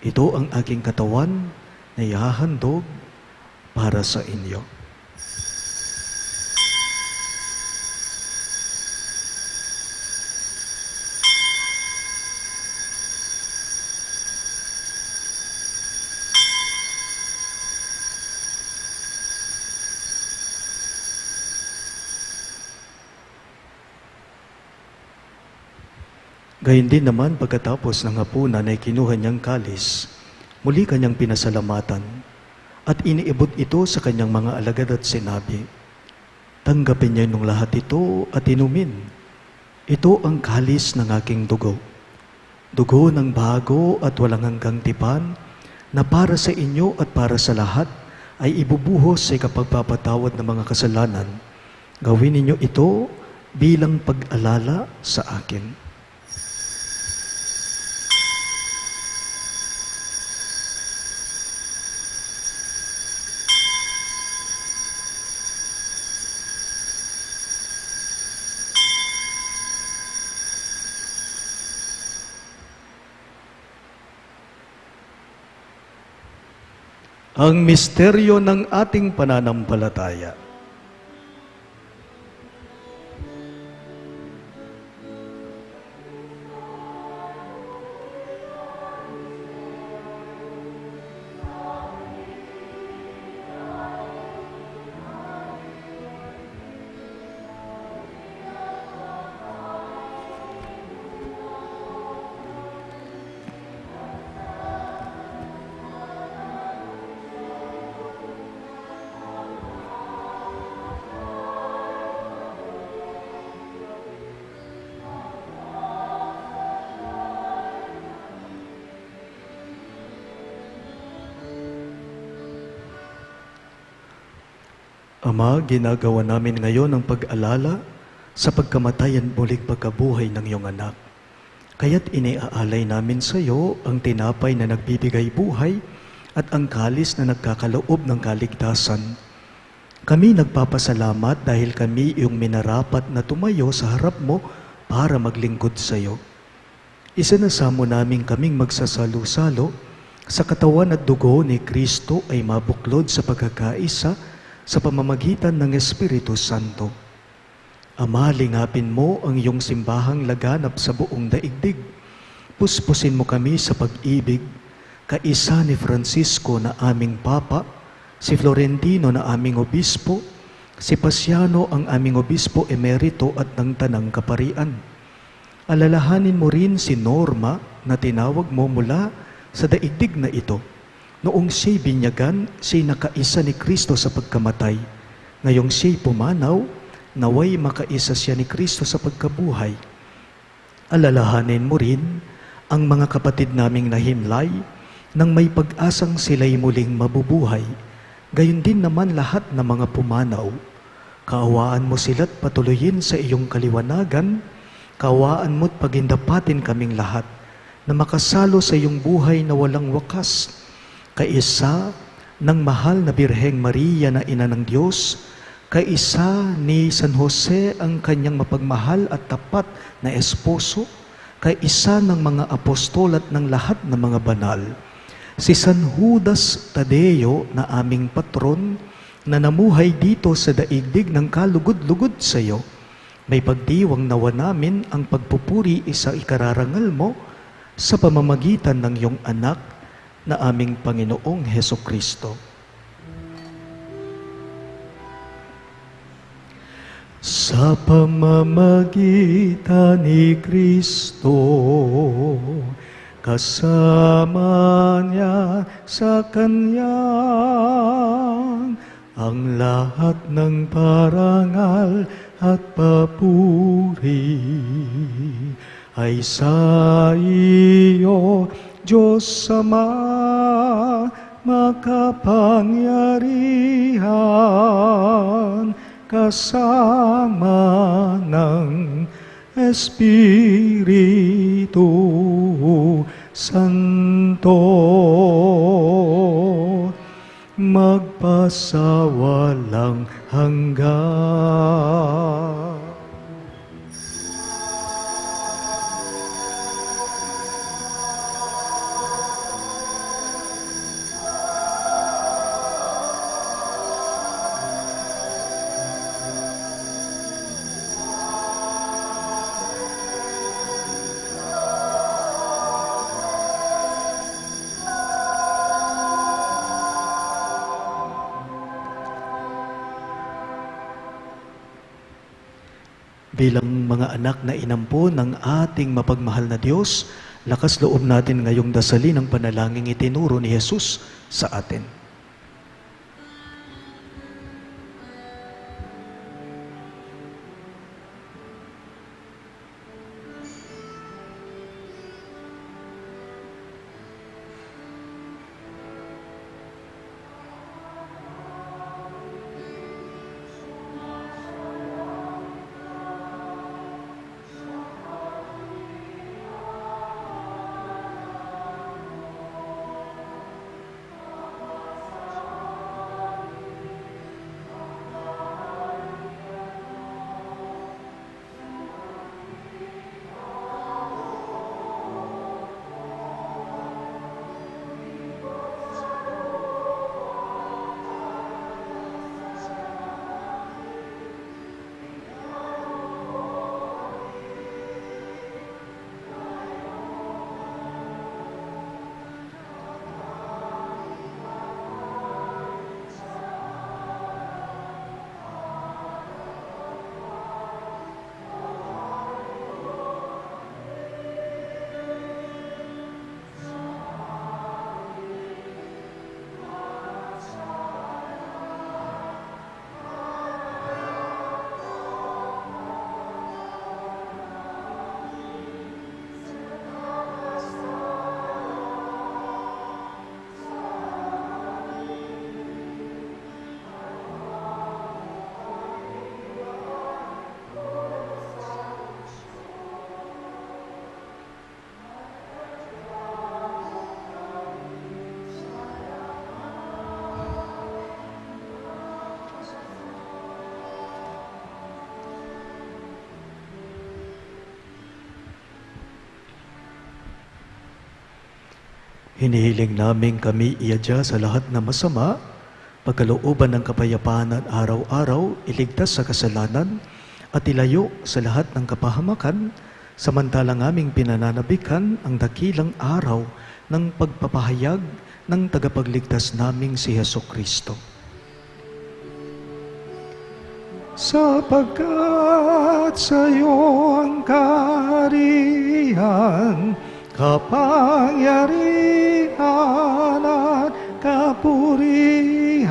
B: Ito ang aking katawan na ihahandog para sa inyo." Gayun din naman pagkatapos ng hapunan ay kinuha niyang kalis, muli kanyang pinasalamatan, at iniibot ito sa kanyang mga alagad at sinabi, "Tanggapin niyo nung lahat ito at inumin. Ito ang kalis ng aking dugo. Dugo ng bago at walang hanggang tipan, na para sa inyo at para sa lahat ay ibubuhos sa ikapagpapatawad ng mga kasalanan. Gawin ninyo ito bilang pag-alala sa akin." Ang misteryo ng ating pananampalataya. Ama, ginagawa namin ngayon ang pag-alala sa pagkamatay at muling pagkabuhay ng iyong anak. Kaya't iniaalay namin sa iyo ang tinapay na nagbibigay buhay at ang kalis na nagkakaloob ng kaligtasan. Kami nagpapasalamat dahil kami iyong minarapat na tumayo sa harap mo para maglingkod sa iyo. Isinasamo namin kaming magsasalo-salo sa katawan at dugo ni Kristo ay mabuklod sa pagkakaisa sa pamamagitan ng Espiritu Santo. Ama, lingapin mo ang iyong simbahang laganap sa buong daigdig. Puspusin mo kami sa pag-ibig, kaisa ni Francisco na aming Papa, si Florentino na aming Obispo, si Pasiano ang aming Obispo Emerito at ng Tanang Kaparian. Alalahanin mo rin si Norma na tinawag mo mula sa daigdig na ito. Noong siya'y binyagan, siya'y nakaisa ni Kristo sa pagkamatay. Ngayong siya'y pumanaw, naway makaisa siya ni Kristo sa pagkabuhay. Alalahanin mo rin ang mga kapatid naming nahimlay nang may pag-asang sila'y muling mabubuhay. Gayon din naman lahat ng mga pumanaw. Kaawaan mo sila't patuloyin sa iyong kaliwanagan. Kaawaan mo't pagindapatin kaming lahat na makasalo sa iyong buhay na walang wakas. Kaisa ng mahal na Birheng Maria na ina ng Diyos, kaisa ni San Jose ang kanyang mapagmahal at tapat na esposo, kaisa ng mga apostol at ng lahat ng mga banal, si San Judas Tadeo na aming patron na namuhay dito sa daigdig ng kalugod-lugod sa iyo, may pagdiwang nawa namin ang pagpupuri sa ikararangal mo sa pamamagitan ng iyong anak na aming Panginoong Hesukristo. Sa pamamagitan ni Kristo, kasama niya sa Kanya, ang lahat ng parangal at papuri ay sa iyo, Diyos Ama, makapangyarihan, kasama ng Espiritu Santo, magpasawalang hanggan. Bilang mga anak na inampo ng ating mapagmahal na Diyos, lakas loob natin ngayong dasalin ang panalangin itinuro ni Jesus sa atin. Hinihiling namin kami iadya sa lahat na masama, pagkalooban ng kapayapaan at araw-araw, iligtas sa kasalanan, at ilayo sa lahat ng kapahamakan, samantalang aming pinananabikan ang dakilang araw ng pagpapahayag ng tagapagligtas naming si Hesukristo.
C: Sapagkat sa iyo ang kaharian, kapangyarihan at kapurihan,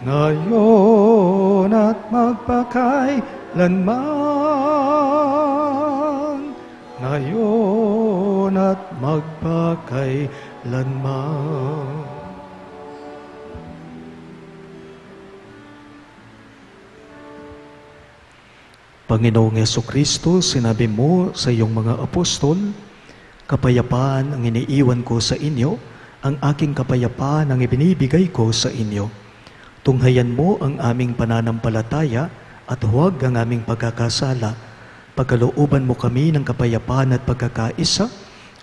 C: ngayon at magpakailanman, ngayon at magpakailanman.
B: Panginoong Hesukristo, sinabi mo sa iyong mga apostol, kapayapaan ang iniiwan ko sa inyo, ang aking kapayapaan ang ibinibigay ko sa inyo. Tunghayan mo ang aming pananampalataya at huwag ang aming pagkakasala. Pagkalooban mo kami ng kapayapaan at pagkakaisa,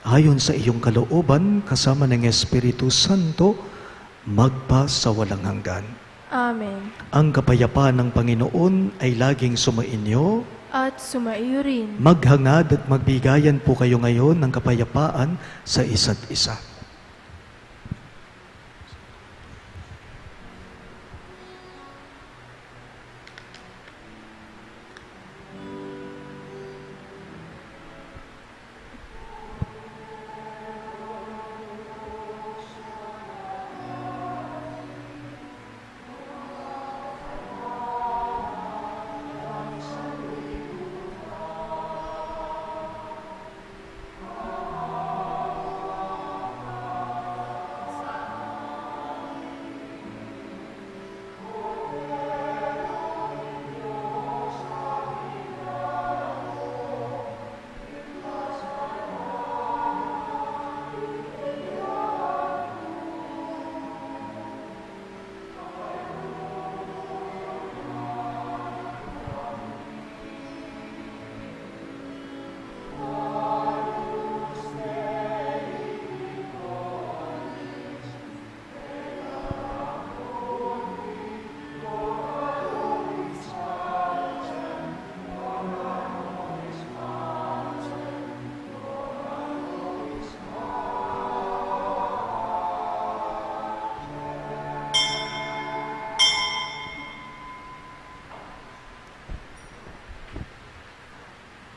B: ayon sa iyong kalooban, kasama ng Espiritu Santo, magpa sa walang hanggan.
A: Amen.
B: Ang kapayapaan ng Panginoon ay laging sumainyo.
A: At sumaiyo rin.
B: Maghangad at magbigayan po kayo ngayon ng kapayapaan sa isa't isa.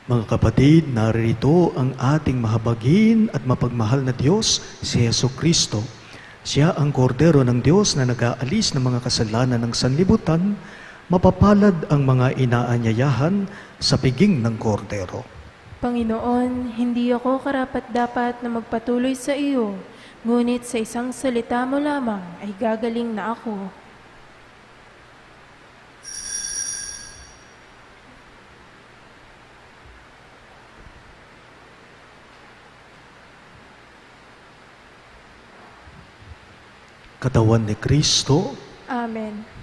B: Mga kapatid, narito ang ating mahabagin at mapagmahal na Diyos, si Hesukristo. Siya ang kordero ng Diyos na nag-aalis ng mga kasalanan ng sanlibutan. Mapapalad ang mga inaanyayahan sa piging ng kordero.
A: Panginoon, hindi ako karapat-dapat na magpatuloy sa iyo, ngunit sa isang salita mo lamang ay gagaling na ako.
B: Katawan ni Kristo,
A: Amen.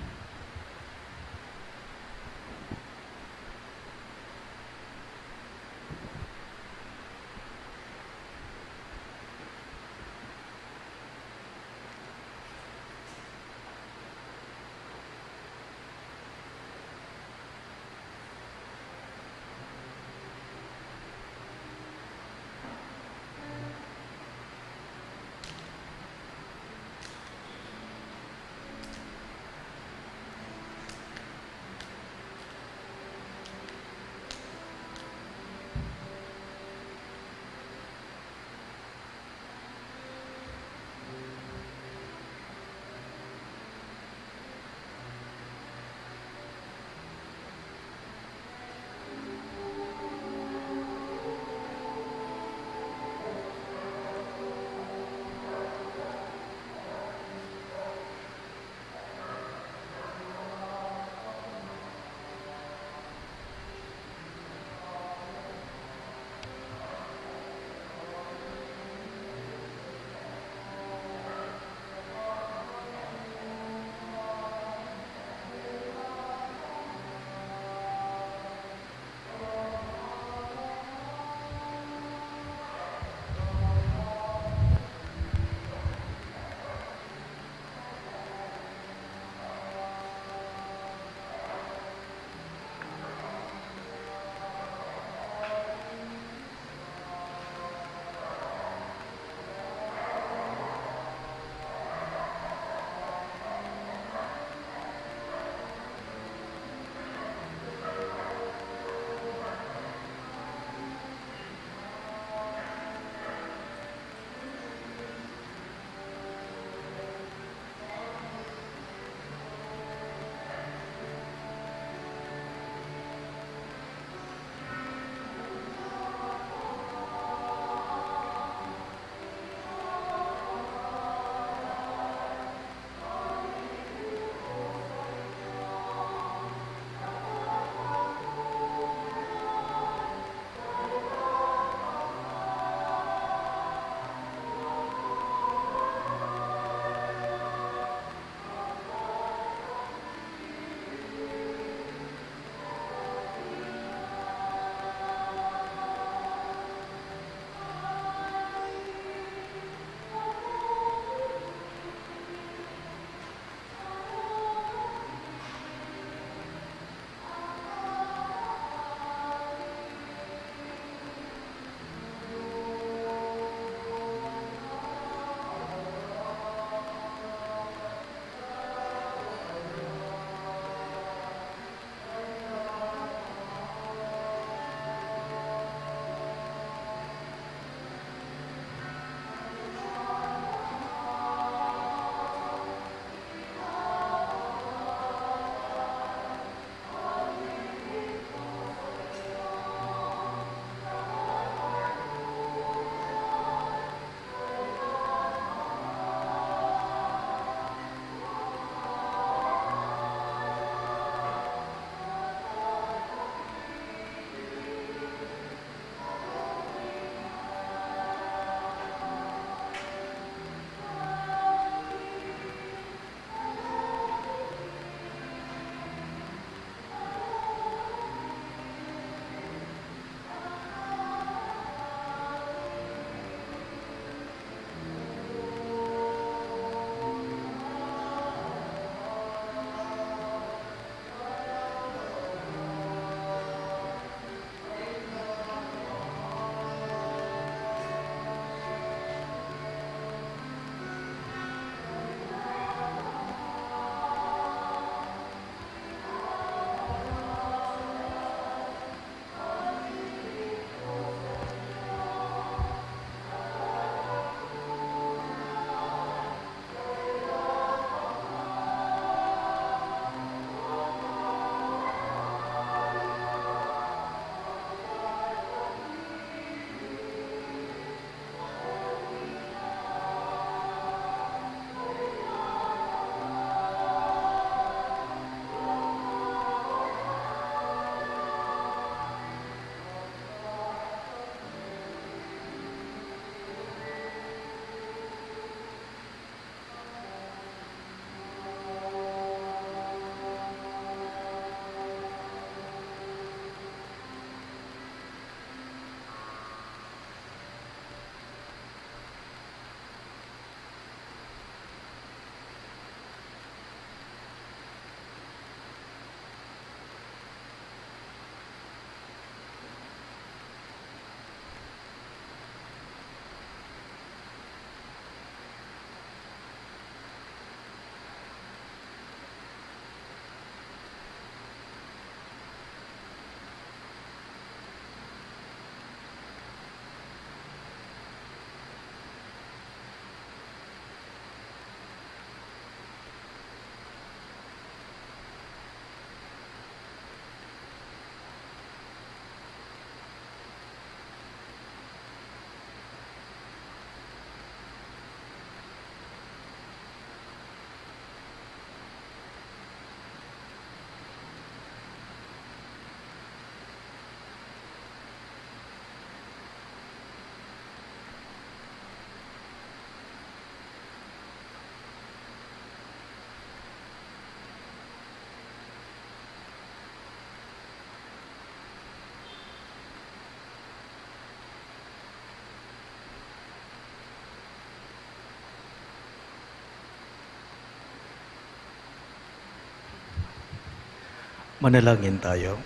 B: Manalangin tayo.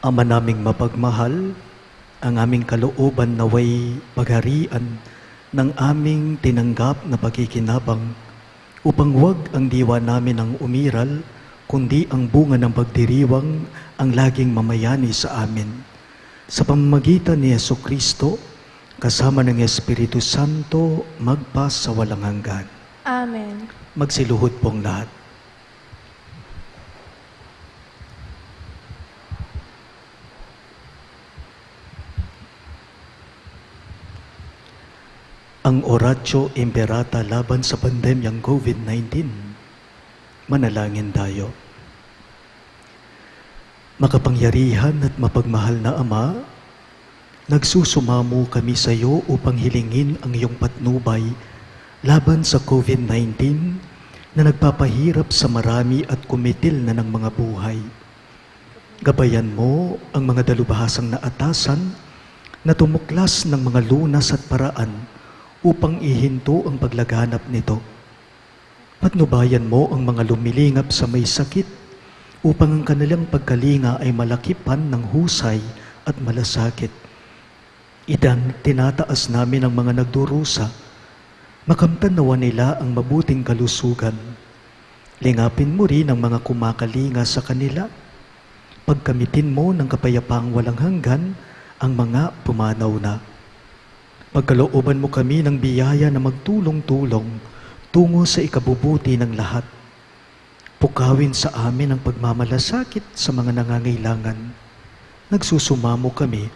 B: Ama naming mapagmahal, ang aming kalooban naway pagharian ng aming tinanggap na pagkikinabang upang wag ang diwa namin ang umiral, kundi ang bunga ng pagdiriwang ang laging mamayani sa amin. Sa pamamagitan ni Jesucristo, kasama ng Espiritu Santo, magpa sa walang hanggan.
A: Amen.
B: Magsiluhod pong lahat. Ang Oratio Imperata laban sa pandemyang COVID-19. Manalangin tayo. Makapangyarihan at mapagmahal na Ama, nagsusumamo kami sa iyo upang hilingin ang iyong patnubay laban sa COVID-19 na nagpapahirap sa marami at kumitil na ng mga buhay. Gabayan mo ang mga dalubhasang na atasan na tumuklas ng mga lunas at paraan upang ihinto ang paglaganap nito. Patnubayan mo ang mga lumilingap sa may sakit upang ang kanilang pagkalinga ay malakipan ng husay at malasakit. Tinataas namin ang mga nagdurusa, makamtan nawa nila ang mabuting kalusugan. Lingapin mo rin ang mga kumakalinga sa kanila. Pagkamitin mo ng kapayapaang walang hanggan ang mga pumanaw na. Pagkalooban mo kami ng biyaya na magtulong-tulong tungo sa ikabubuti ng lahat. Pukawin sa amin ang pagmamalasakit sa mga nangangailangan. Nagsusumamo kami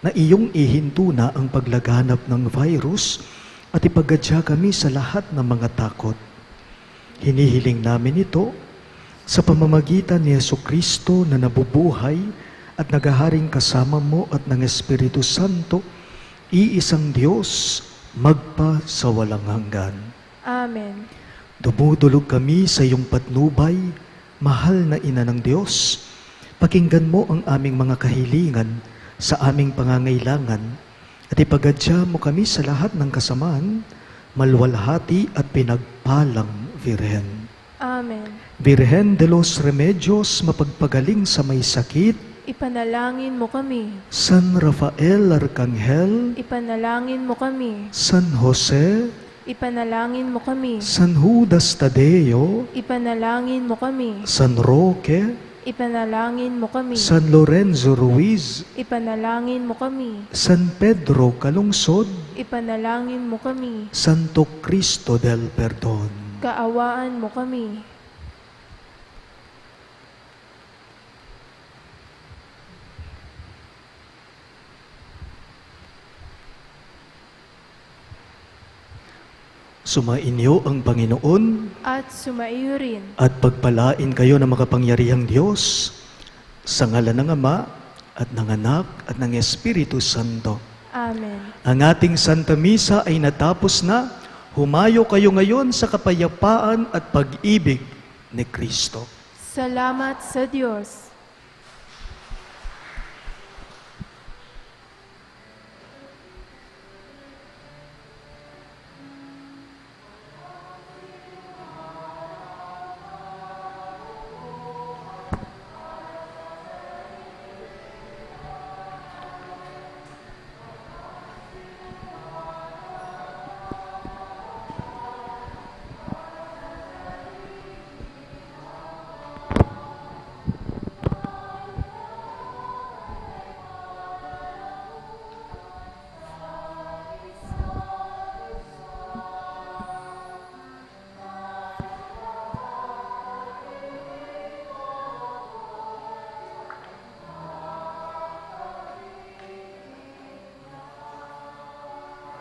B: na iyong ihinto na ang paglaganap ng virus at ipagadya kami sa lahat ng mga takot. Hinihiling namin ito sa pamamagitan ni Jesucristo na nabubuhay at nagaharing kasama mo at ng Espiritu Santo, iisang Diyos, magpa sa walang hanggan.
A: Amen.
B: Dumudulog kami sa iyong patnubay, mahal na Ina ng Diyos. Pakinggan mo ang aming mga kahilingan sa aming pangangailangan at ipagadya mo kami sa lahat ng kasamaan, malwalhati at pinagpalang Virhen.
A: Amen.
B: Virhen de los Remedios, mapagpagaling sa may sakit,
A: Ipanalangin mo kami.
B: San Rafael Arcangel,
A: Ipanalangin mo kami.
B: San Jose,
A: Ipanalangin mo kami.
B: San Judas Tadeo,
A: Ipanalangin mo kami.
B: San Roque,
A: Ipanalangin mo kami.
B: San Lorenzo Ruiz,
A: Ipanalangin mo kami.
B: San Pedro Calungsod,
A: Ipanalangin mo kami.
B: Santo Cristo del Perdon.
A: Kaawaan mo kami.
B: Sumainyo ang Panginoon
A: At sumaiyo rin.
B: at pagpalain kayo ng makapangyarihang Diyos sa ngalan ng Ama at ng Anak at ng Espiritu Santo.
A: Amen.
B: Ang ating Santa Misa ay natapos na. Humayo kayo ngayon sa kapayapaan at pag-ibig ni Kristo.
A: Salamat sa Diyos.